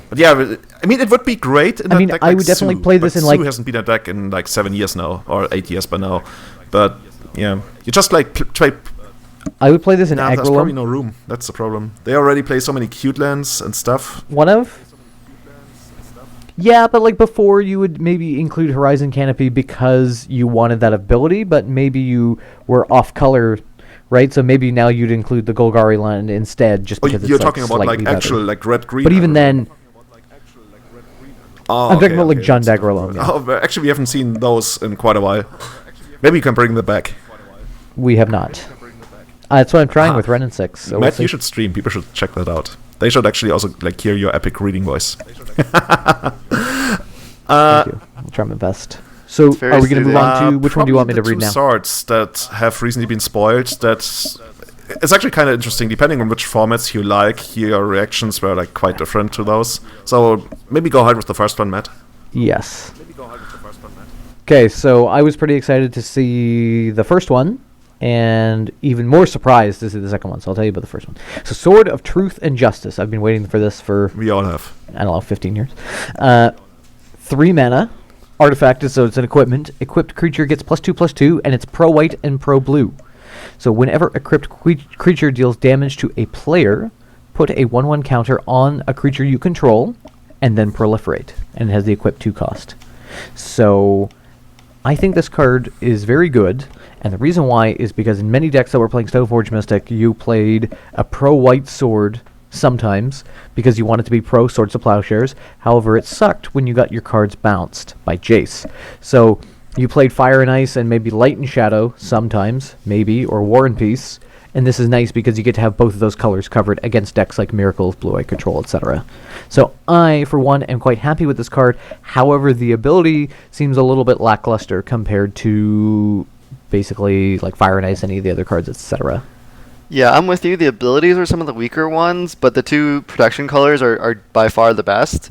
but yeah, I mean, it would be great in a deck I would definitely play this in like... Sue hasn't been a deck in like 7 years now, or 8 years by now. But yeah, you just like try... I would play this in There's Agrilum. probably no room. That's the problem. They already play so many cute lands and stuff. Yeah, but like before you would maybe include Horizon Canopy because you wanted that ability, but maybe you were off color, right? So maybe now you'd include the Golgari land instead, just because you're it's talking about like better. actual like red-green. But even then... I'm talking about like okay. John Daggerlone. Yeah. Oh, actually, we haven't seen those in quite a while. Maybe you can bring them back. We have not. That's what I'm trying with Ren and 6. So Matt, you should stream. People should check that out. They should actually also like hear your epic reading voice. Thank you. I'll try my best. So, are we going to move on to which one do you want me to read now? Swords that have recently been spoiled. It's actually kind of interesting. Depending on which formats you like, your reactions were like quite different to those. So maybe go ahead with the first one, Matt. Yes. Okay, so I was pretty excited to see the first one, and even more surprised to see the second one, so I'll tell you about the first one. So Sword of Truth and Justice. I've been waiting for this for... We all have. I don't know, 15 years. 3 mana. Artifact, so it's an equipment. Equipped creature gets +2/+2, and it's pro-white and pro-blue. So whenever a equipped creature deals damage to a player, put a 1/1 counter on a creature you control, and then proliferate. And it has the equip 2 cost. So I think this card is very good. And the reason why is because in many decks that were playing Stoneforge Mystic, you played a pro-white sword sometimes because you wanted to be pro Swords of Plowshares. However, it sucked when you got your cards bounced by Jace. So you played Fire and Ice and maybe Light and Shadow sometimes, maybe, or War and Peace. And this is nice because you get to have both of those colors covered against decks like Miracles, Blue-Eye Control, etc. So I, for one, am quite happy with this card. However, the ability seems a little bit lackluster compared to basically like Fire and Ice, any of the other cards, etc. Yeah, I'm with you. The abilities are some of the weaker ones, but the 2 protection colors are by far the best.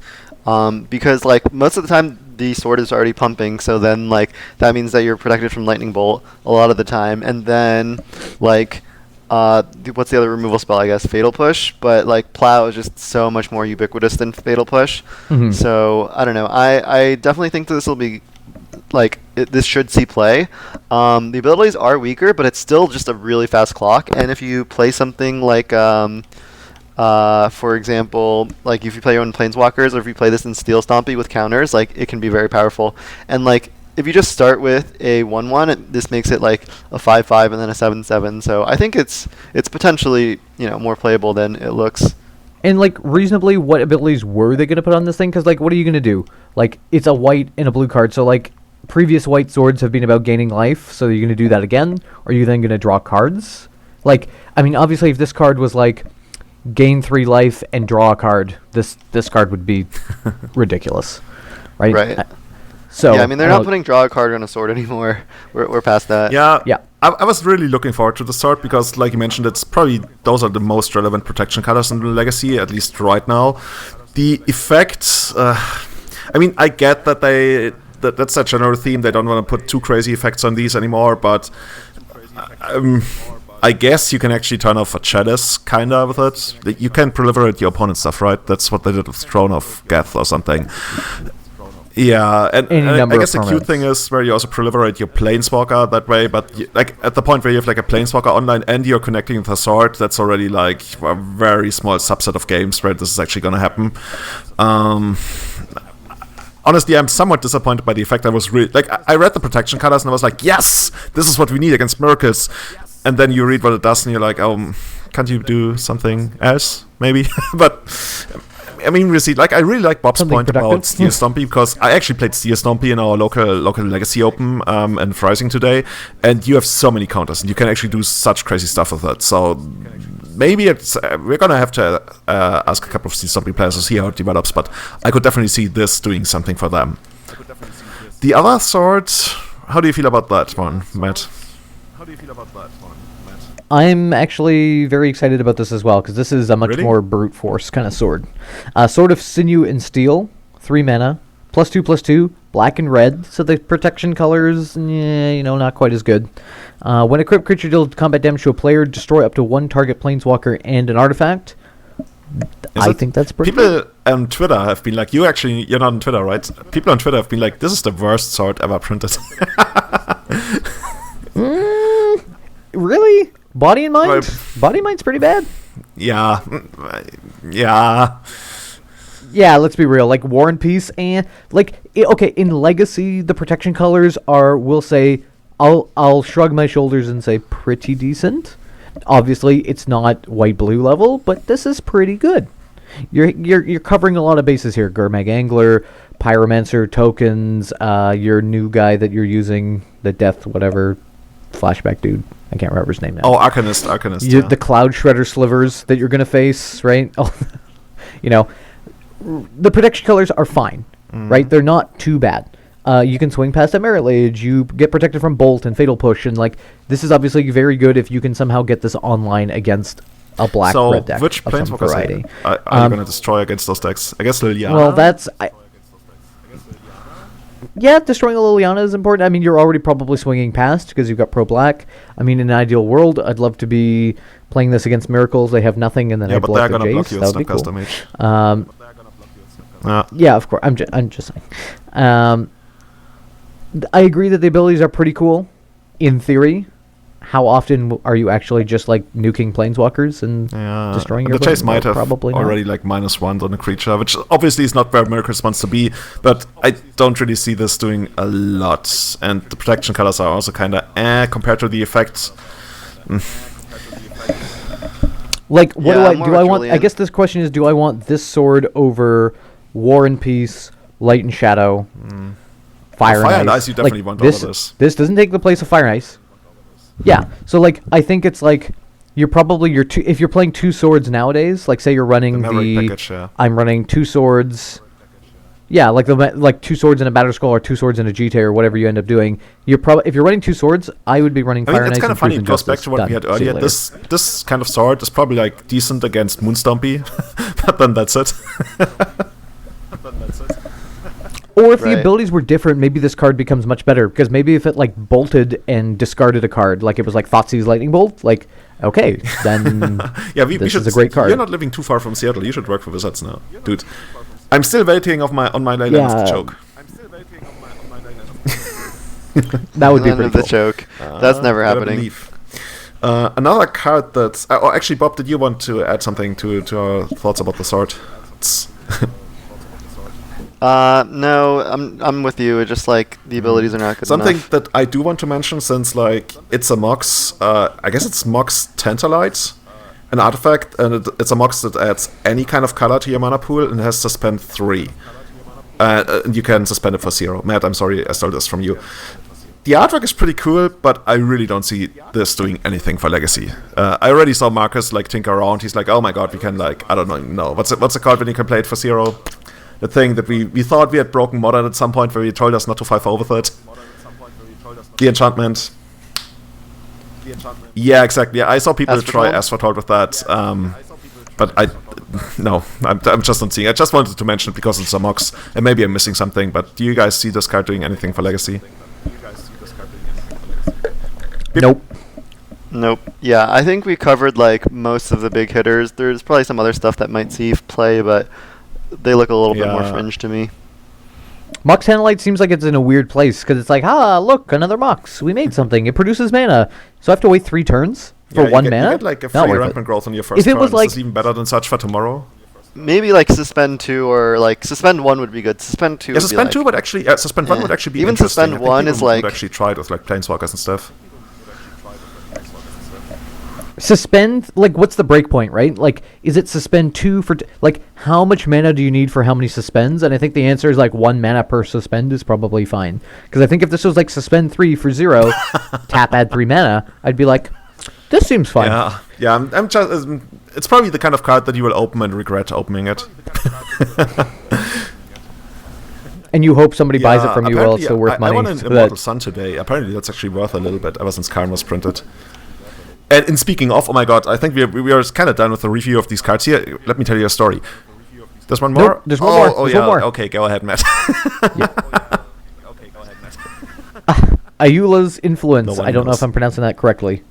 Because like most of the time the sword is already pumping, so then like that means that you're protected from Lightning Bolt a lot of the time. And then like what's the other removal spell, I guess? Fatal Push, but like Plow is just so much more ubiquitous than Fatal Push. Mm-hmm. So I don't know. I definitely think that this will be like this should see play. The abilities are weaker, but it's still just a really fast clock. And if you play something like for example, like if you play your own Planeswalkers, or if you play this in Steel Stompy with counters, like it can be very powerful. And like if you just start with a 1/1, this makes it like a 5/5 and then a 7/7. So I think it's potentially more playable than it looks. And like reasonably, what abilities were they going to put on this thing? Because like, what are you going to do? Like it's a white and a blue card, so like previous white swords have been about gaining life. So you're going to do that again, or are you then going to draw cards? Like, I mean, obviously, if this card was like gain 3 life and draw a card, this card would be ridiculous, right? Right. So yeah, I mean, they're not putting draw a card on a sword anymore. We're past that. Yeah. Yeah. I was really looking forward to the sword because, like you mentioned, it's probably those are the most relevant protection colors in the Legacy, at least right now. The effects, I mean, I get that that's a general theme. They don't want to put too crazy effects on these anymore, but I guess you can actually turn off a chalice, kinda, with it. You can proliferate your opponent's stuff, right? That's what they did with Throne of Geth or something. Yeah, and I guess the cute thing is where you also proliferate your Planeswalker that way, but like at the point where you have like a Planeswalker online and you're connecting with a sword, that's already like a very small subset of games where this is actually going to happen. Honestly, I'm somewhat disappointed by the effect. I was really like, I read the protection colors and I was like, yes, this is what we need against miracles. And then you read what it does and you're like, oh, can't you do something else, maybe? But I mean, you see, like, I really like Bob's point about Steel Stompy, because I actually played Steel Stompy in our local Legacy Open and Rising today, and you have so many counters, and you can actually do such crazy stuff with it. So maybe it's we're gonna have to ask a couple of Steel Stompy players to see how it develops, but I could definitely see this doing something for them. The other sword, how do you feel about that one, Matt? I'm actually very excited about this as well, because this is a much more brute force kind of sword. Sword of Sinew and Steel, 3 mana, +2/+2, black and red, so the protection colors, not quite as good. When a equipped creature deals combat damage to a player, destroy up to 1 target planeswalker and an artifact. I think that's pretty good. People on Twitter have been like, you're not on Twitter, right? People on Twitter have been like, this is the worst sword ever printed. Really? Body and Mind? Right. Body and Mind's pretty bad. Yeah. Yeah, let's be real. Like, War and Peace, and in Legacy, the protection colors are, we'll say, I'll shrug my shoulders and say pretty decent. Obviously, it's not white-blue level, but this is pretty good. You're covering a lot of bases here. Gurmag Angler, Pyromancer, tokens, your new guy that you're using, the Death, whatever, flashback dude. I can't remember his name now. Oh, Arcanist. Yeah. The Cloud Shredder slivers that you're going to face, right? The protection colors are fine, right? They're not too bad. You can swing past a Merit Lage. You get protected from Bolt and Fatal Push, and this is obviously very good if you can somehow get this online against a black-red deck. So, which Planeswalkers are you going to destroy against those decks? I guess Liliana? Well, yeah, destroying a Liliana is important. I mean, you're already probably swinging past because you've got pro-black. I mean, in an ideal world, I'd love to be playing this against Miracles. They have nothing, and then I block the Jace. That would be cool. Yeah, of course. I'm just saying. I agree that the abilities are pretty cool, in theory. How often are you actually just nuking planeswalkers and destroying your the Chase might have probably already -1 on a creature, which obviously is not where Miracles wants to be, but I don't really see this doing a lot. And the protection colors are also kind of compared to the effects. What do I want? I guess this question is, do I want this sword over War and Peace, Light and Shadow, Fire and Ice? You definitely want all of this. This doesn't take the place of Fire and Ice. Yeah, so I think it's you're probably if you're playing 2 swords nowadays, say you're running I'm running 2 swords. Yeah, 2 swords in a Battle Skull or 2 swords in a GT or whatever you end up doing. If you're running 2 swords, I would be running Fire and Ice. It's kind of funny. It goes back to what we had earlier. This kind of sword is probably decent against Moonstompy, but then that's it. Or if the abilities were different, maybe this card becomes much better. Because maybe if it bolted and discarded a card, it was Thoughtseize Lightning Bolt, okay, then this is a great card. You're not living too far from Seattle. You should work for Wizards now, dude. I'm still waiting on my Leyland joke. That would be pretty cool. The joke. That's never happening. Another card that's... actually, Bob, did you want to add something to our thoughts about the sword? No, I'm with you. It's just the abilities are not good Something enough. that I do want to mention, since it's a Mox, I guess it's Mox Tantalite, an artifact, and it's a Mox that adds any kind of color to your mana pool and has to spend 3. And you can suspend it for 0. Matt, I'm sorry, I stole this from you. The artwork is pretty cool, but I really don't see this doing anything for Legacy. I already saw Marcus tinker around. He's oh my god, we can I don't know, what's it called when you can play it for 0? The thing that we thought we had broken Modern at some point, where he told us not to 5 with it. The enchantment. Yeah, exactly. I saw people try Asphodel with that, but I'm just not seeing. I just wanted to mention it because it's a Mox, and maybe I'm missing something. But do you guys see this card doing anything for Legacy? Nope. Nope. Yeah, I think we covered like most of the big hitters. There's probably some other stuff that might see play, but they look a little bit more fringe to me. Mox Tantalite seems like it's in a weird place, because it's like, look, another Mox. We made something. It produces mana. So I have to wait 3 turns for one mana? You get like a free rampant growth on your first turn. Is this even better than Search for Tomorrow? Maybe like Suspend 2 or like Suspend 1 would be good. Suspend 2 would Suspend 2 would actually... Suspend 1 would actually be even interesting. Suspend 1 is like... would actually try it with like Planeswalkers and stuff. Suspend, like, what's the breakpoint, right? Like, is it Suspend 2 for... like, how much mana do you need for how many Suspends? And I think the answer is, like, 1 mana per Suspend is probably fine. Because I think if this was, like, Suspend 3 for 0, tap, add 3 mana, I'd be like, this seems fine. Yeah, I'm just... it's probably the kind of card that you will open and regret opening it. And you hope somebody buys it from you while it's still worth money. I won an Immortal Sun today. Apparently that's actually worth a little bit ever since Karn was printed. And in speaking of, oh my god, I think we are kind of done with the review of these cards here. Let me tell you a story. There's one more? Nope, there's one more. Oh, there's yeah. one more. Okay, go ahead, Matt. Ayula's Influence. I don't know if I'm pronouncing that correctly.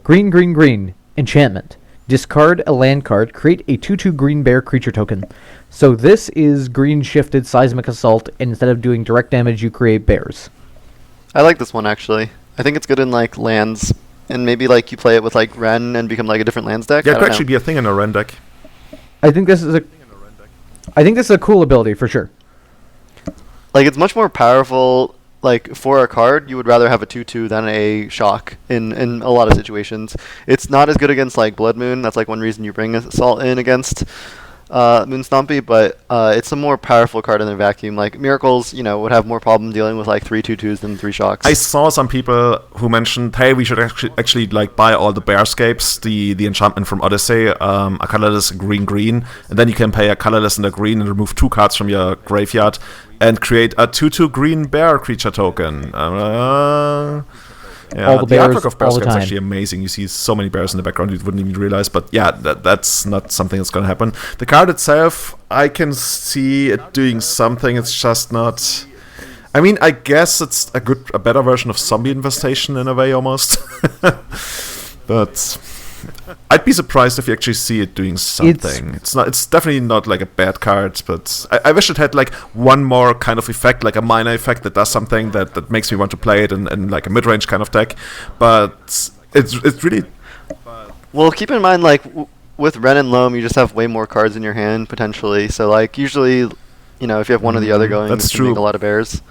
Green, green, green. Enchantment. Discard a land card. Create a 2/2 green bear creature token. So this is green shifted Seismic Assault, and instead of doing direct damage, you create bears. I like this one, actually. I think it's good in, like, lands. And maybe like you play it with like Ren and become like a different lands deck. Yeah, it could actually be a thing in a Ren deck. I think this is a cool ability for sure. Like it's much more powerful. Like for a card, you would rather have a 2/2 than a shock in a lot of situations. It's not as good against like Blood Moon. That's like one reason you bring Assault in against Moon Stompy, but it's a more powerful card in the vacuum. Like Miracles, would have more problem dealing with like 3 2/2s than 3 shocks. I saw some people who mentioned, hey, we should actually like buy all the Bearscapes, the enchantment from Odyssey, a colorless green, and then you can pay a colorless and a green and remove 2 cards from your graveyard and create a 2/2 green bear creature token. Yeah, all the bears, artwork of Bearscape is actually amazing. You see so many bears in the background you wouldn't even realize. But yeah, that's not something that's going to happen. The card itself, I can see it doing something. It's just not... I mean, I guess it's a better version of Zombie Infestation in a way, almost. But I'd be surprised if you actually see it doing something. It's definitely not like a bad card, but I wish it had like one more kind of effect, like a minor effect that does something that makes me want to play it in like a mid-range kind of deck. But it's really... Well, keep in mind, like, with Ren and Loam, you just have way more cards in your hand, potentially. So, like, usually, if you have one or the other going, that's true. Make a lot of bears.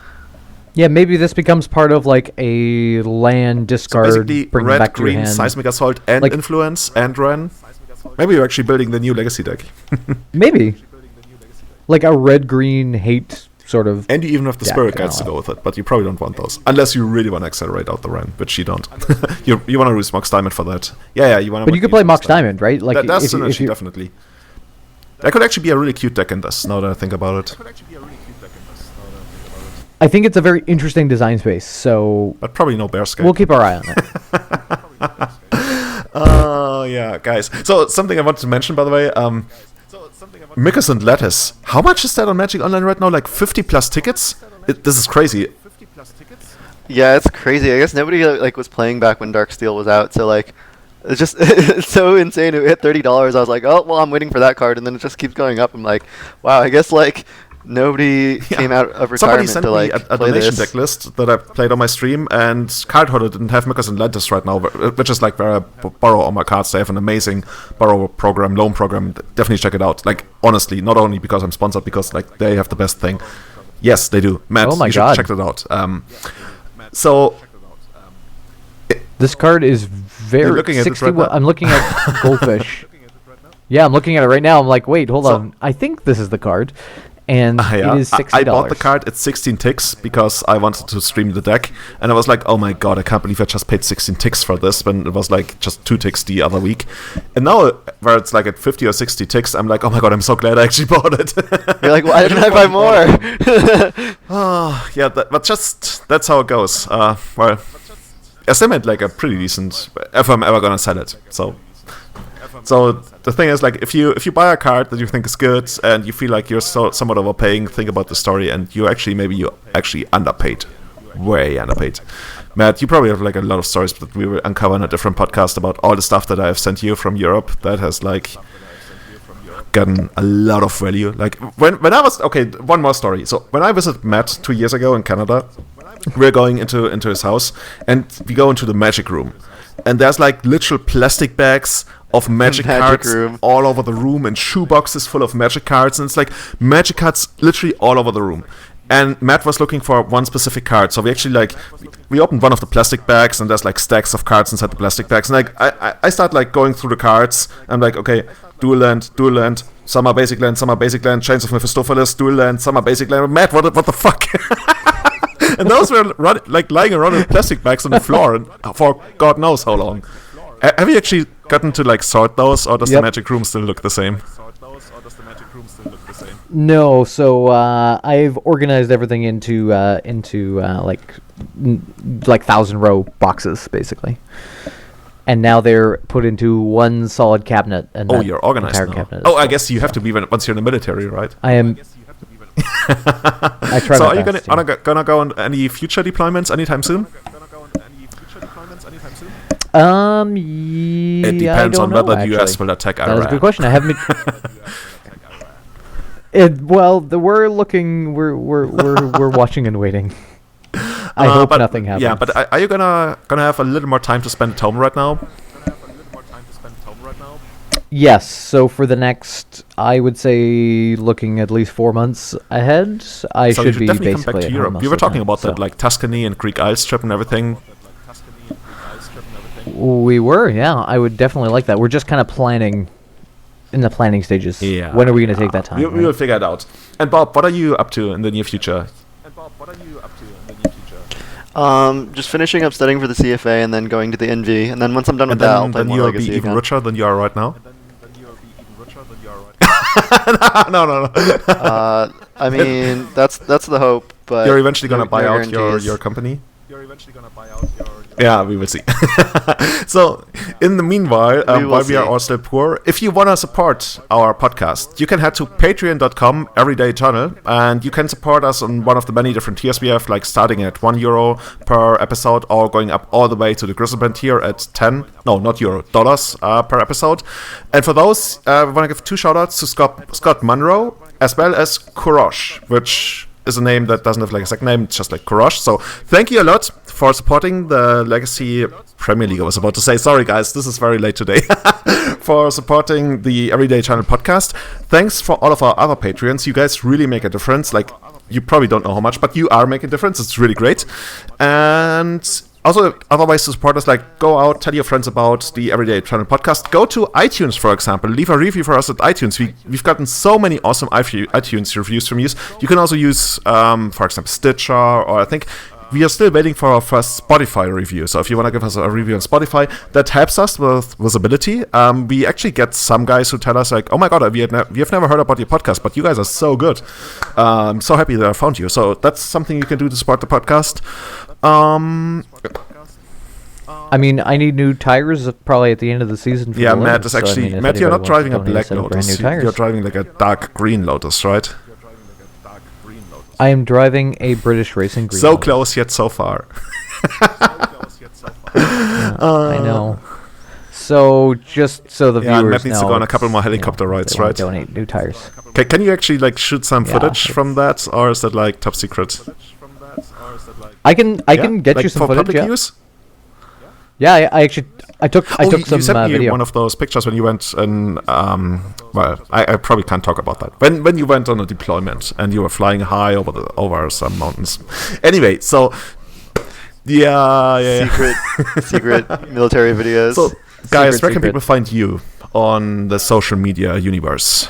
Yeah, maybe this becomes part of like a land discard. So basically, bring red, back to your green, hand. Seismic Assault, and like Influence, and Ren. Maybe you're actually building the new Legacy deck. Maybe. Like a red-green hate sort of... And you even have the Spirit Guides to go with it, but you probably don't want those. Unless you really want to accelerate out the Ren, which you don't. you want to use Mox Diamond for that. Yeah, you want to... But you could play Mox Diamond, right? Like that's synergy, definitely. That could actually be a really cute deck in this, now that I think about it. I think it's a very interesting design space, so... But probably no Bearscape. We'll keep our eye on it. Oh, yeah, guys. So, something I wanted to mention, by the way, Mickers and Lattice. How much is that on Magic Online right now? Like 50 plus tickets? This is crazy. Yeah, it's crazy. I guess nobody was playing back when Darksteel was out, so like... It's just it's so insane. It hit $30. I was like, oh, well, I'm waiting for that card, and then it just keeps going up. I'm like, wow, I guess like... Nobody came out of retirement to like a donation deck list that I played on my stream, and Cardholder didn't have Mickers and Lattice right now, which is like where I borrow all my cards. They have an amazing borrow program, loan program. Definitely check it out. Like honestly, not only because I'm sponsored, because like they have the best thing. Yes, they do. Matt, oh my you God. should check it out. So this card is very... looking at 60. it right now? I'm looking at Goldfish. Yeah, I'm looking at it right now. I'm like, wait, hold on. I think this is the card. And it is $60. I bought the card at 16 ticks because I wanted to stream the deck, and I was like, oh my god, I can't believe I just paid 16 ticks for this when it was like just 2 ticks the other week. And now where it's like at 50 or 60 ticks, I'm like, oh my god, I'm so glad I actually bought it. You're like, why didn't I buy more? Oh, yeah, but just that's how it goes. Well, I still made like a pretty decent, if I'm ever gonna sell it. So the thing is, like, if you buy a card that you think is good and you feel like you're somewhat overpaying, think about the story, and you actually underpaid. way underpaid. Matt, you probably have like a lot of stories that we will uncover in a different podcast about all the stuff that I have sent you from Europe that has like gotten a lot of value. Like when I was one more story. So when I visited Matt 2 years ago in Canada, we're going into his house and we go into the magic room, and there's like literal plastic bags of magic cards all over the room and shoe boxes full of magic cards, and it's like magic cards literally all over the room. And Matt was looking for one specific card, so we actually we opened one of the plastic bags, and there's like stacks of cards inside the plastic bags. And like I start like going through the cards. I'm like, okay, dual land, some are basic land, Chains of Mephistopheles, dual land, some are basic land. Matt, what the fuck? And those were lying around in plastic bags on the floor, and for God knows how long. Have you actually gotten to like sort those, or does the magic room still look the same? No, so I've organized everything into like 1,000-row boxes, basically, and now they're put into one solid cabinet. And you're organized now. Oh, I guess you have to be once you're in the military, right? I am. I try. So, are you gonna go on any future deployments anytime soon? It depends on whether the US actually will attack Iran. That's a good question. I haven't. We're looking. We're watching and waiting. I hope nothing happens. Yeah, but are you gonna have a little more time to spend at home right now? Yes. So for the next, I would say, looking at least 4 months ahead, I should be definitely basically come back to at Europe. home We were talking most about of the that, like Tuscany and Greek Isles trip and everything. We were, yeah. I would definitely like that. We're just kind of planning. In the planning stages. Yeah. When are we going to take that time? We will figure it out. And Bob, what are you up to in the near future? Just finishing up studying for the CFA and then going to the NV, and then once I'm done with that, I'll play more you'll Legacy be even again. richer than you are right now. No. I mean, that's the hope, but you're eventually gonna buy out your company. Yeah, we will see. So, in the meanwhile, while we are all still poor, if you want to support our podcast, you can head to patreon.com everydaychannel, and you can support us on one of the many different tiers we have, like starting at €1 per episode, or going up all the way to the Grizzleband tier at dollars per episode. And for those, we want to give 2 shout-outs to Scott Munro, as well as Kurosh, which is a name that doesn't have like a second name, it's just like Kurosh. So thank you a lot for supporting the Legacy Premier League, I was about to say. Sorry guys, this is very late today. For supporting the Everyday Channel podcast. Thanks for all of our other Patreons. You guys really make a difference. Like, you probably don't know how much, but you are making a difference. It's really great. And also, other ways to support us, like go out, tell your friends about the Everyday Channel podcast. Go to iTunes, for example. Leave a review for us at iTunes. We've gotten so many awesome iTunes reviews from you. You can also use, for example, Stitcher, or I think we are still waiting for our first Spotify review. So if you want to give us a review on Spotify, that helps us with visibility. We actually get some guys who tell us like, oh my god, we have never heard about your podcast, but you guys are so good. I'm so happy that I found you. So that's something you can do to support the podcast. I mean, I need new tires probably at the end of the season. Yeah, Matt is actually... So, Matt, you're not driving a black Lotus. You're driving like a dark green Lotus, right? I am driving a British racing green. So close yet so far. I know. So just so the viewers Matt needs to go on a couple more helicopter rides, right? Donate new tires. Can you actually like shoot some footage from that, or is that like top secret? I can get like you some footage. Public use? Yeah, I took some you sent me video. one of those pictures when you went and well, I probably can't talk about that. When you went on a deployment and you were flying high over some mountains. Anyway, so secret military videos. So guys, where can people find you on the social media universe?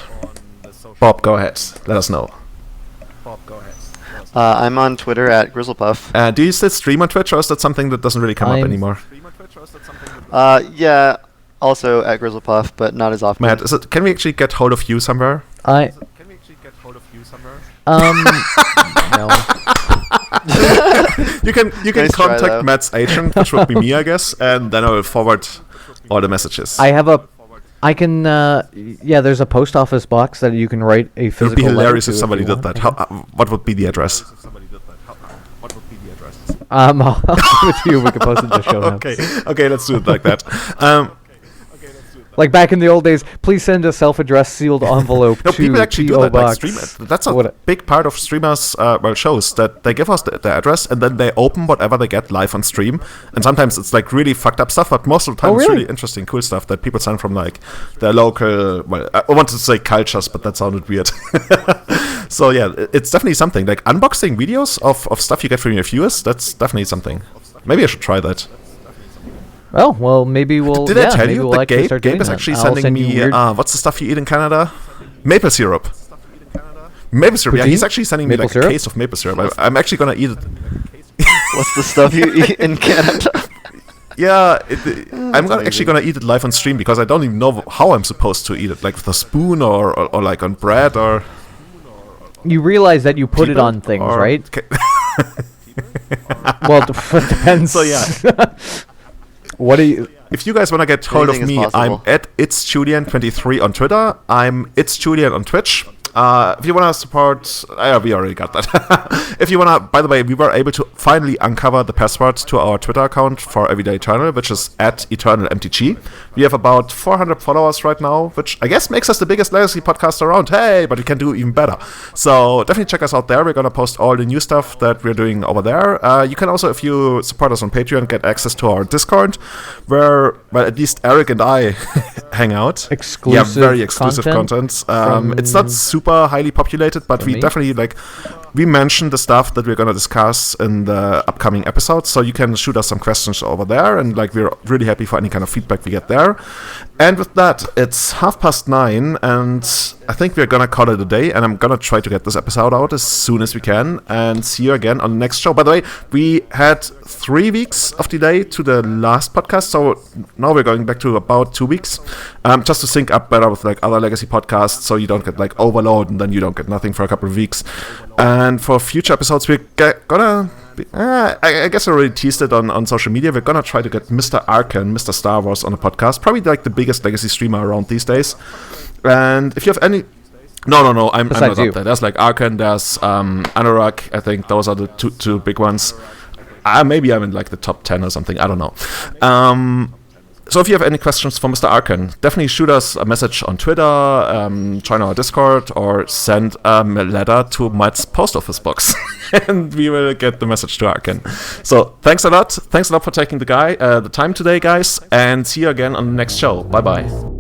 Bob, go ahead. Let us know. I'm on Twitter at GrizzlePuff. Do you still stream on Twitch, or is that something that doesn't really come up anymore? Yeah, also at GrizzlePuff, but not as often. Matt, can we actually get hold of you somewhere? No. You can Nice try, contact though. Matt's agent, which would be me, I guess, and then I will forward all the messages. There's a post office box that you can write a physical It would be hilarious letter if to somebody you did want. that. What would be the address? I'll give it to you. We can post it in the show notes. Okay, let's do it like that. Like back in the old days, please send a self-addressed sealed envelope to people actually do P.O. that. Box. Like that's a big part of streamers' shows, that they give us the address and then they open whatever they get live on stream. And sometimes it's like really fucked up stuff, but most of the time it's really interesting, cool stuff that people send from like their local. Well, I wanted to say cultures, but that sounded weird. So yeah, it's definitely something. Like unboxing videos of stuff you get from your viewers. That's definitely something. Maybe I should try that. Well, maybe we'll. Did I tell you that Gabe is actually sending me what's the stuff you eat in Canada? Maple syrup. Maple syrup. Yeah, he's actually sending me like a case of maple syrup. I'm actually gonna eat it. What's the stuff you eat in Canada? Yeah, I'm actually gonna eat it live on stream because I don't even know how I'm supposed to eat it, like with a spoon or like on bread or. You realize that you put it on things, right? Well, it depends. So yeah. What do you? If you guys want to get hold of me, I'm at itsjulian23 on Twitter. I'm itsjulian on Twitch. If you want to support, we already got that. If you want to, by the way, we were able to finally uncover the password to our Twitter account for Everyday Eternal, which is at EternalMTG. We have about 400 followers right now, which I guess makes us the biggest legacy podcast around. Hey, but we can do even better. So definitely check us out there. We're going to post all the new stuff that we're doing over there. You can also, if you support us on Patreon, get access to our Discord, where, well, at least Eric and I hang out. Very exclusive content. It's not super highly populated, but we definitely we mentioned the stuff that we're going to discuss in the upcoming episodes, so you can shoot us some questions over there, and we're really happy for any kind of feedback we get there. And with that, it's 9:30, and I think we're gonna call it a day, and I'm gonna try to get this episode out as soon as we can, and see you again on the next show. By the way, we had 3 weeks of delay to the last podcast, so now we're going back to about 2 weeks, just to sync up better with other legacy podcasts, so you don't get overload and then you don't get nothing for a couple of weeks. And for future episodes, we're gonna I guess I already teased it on social media. We're gonna try to get Mr. Arkan, Mr. Star Wars on a podcast, probably the biggest legacy streamer around these days. And if you have any no, I'm not up there. There's Arkan, there's Anorak. I think those are the two big ones. Maybe I'm in the top 10 or something, I don't know. So if you have any questions for Mr. Arkan, definitely shoot us a message on Twitter, join our Discord, or send a letter to Matt's post office box, and we will get the message to Arkan. So thanks a lot. Thanks a lot for taking the time today, guys, and see you again on the next show. Bye-bye.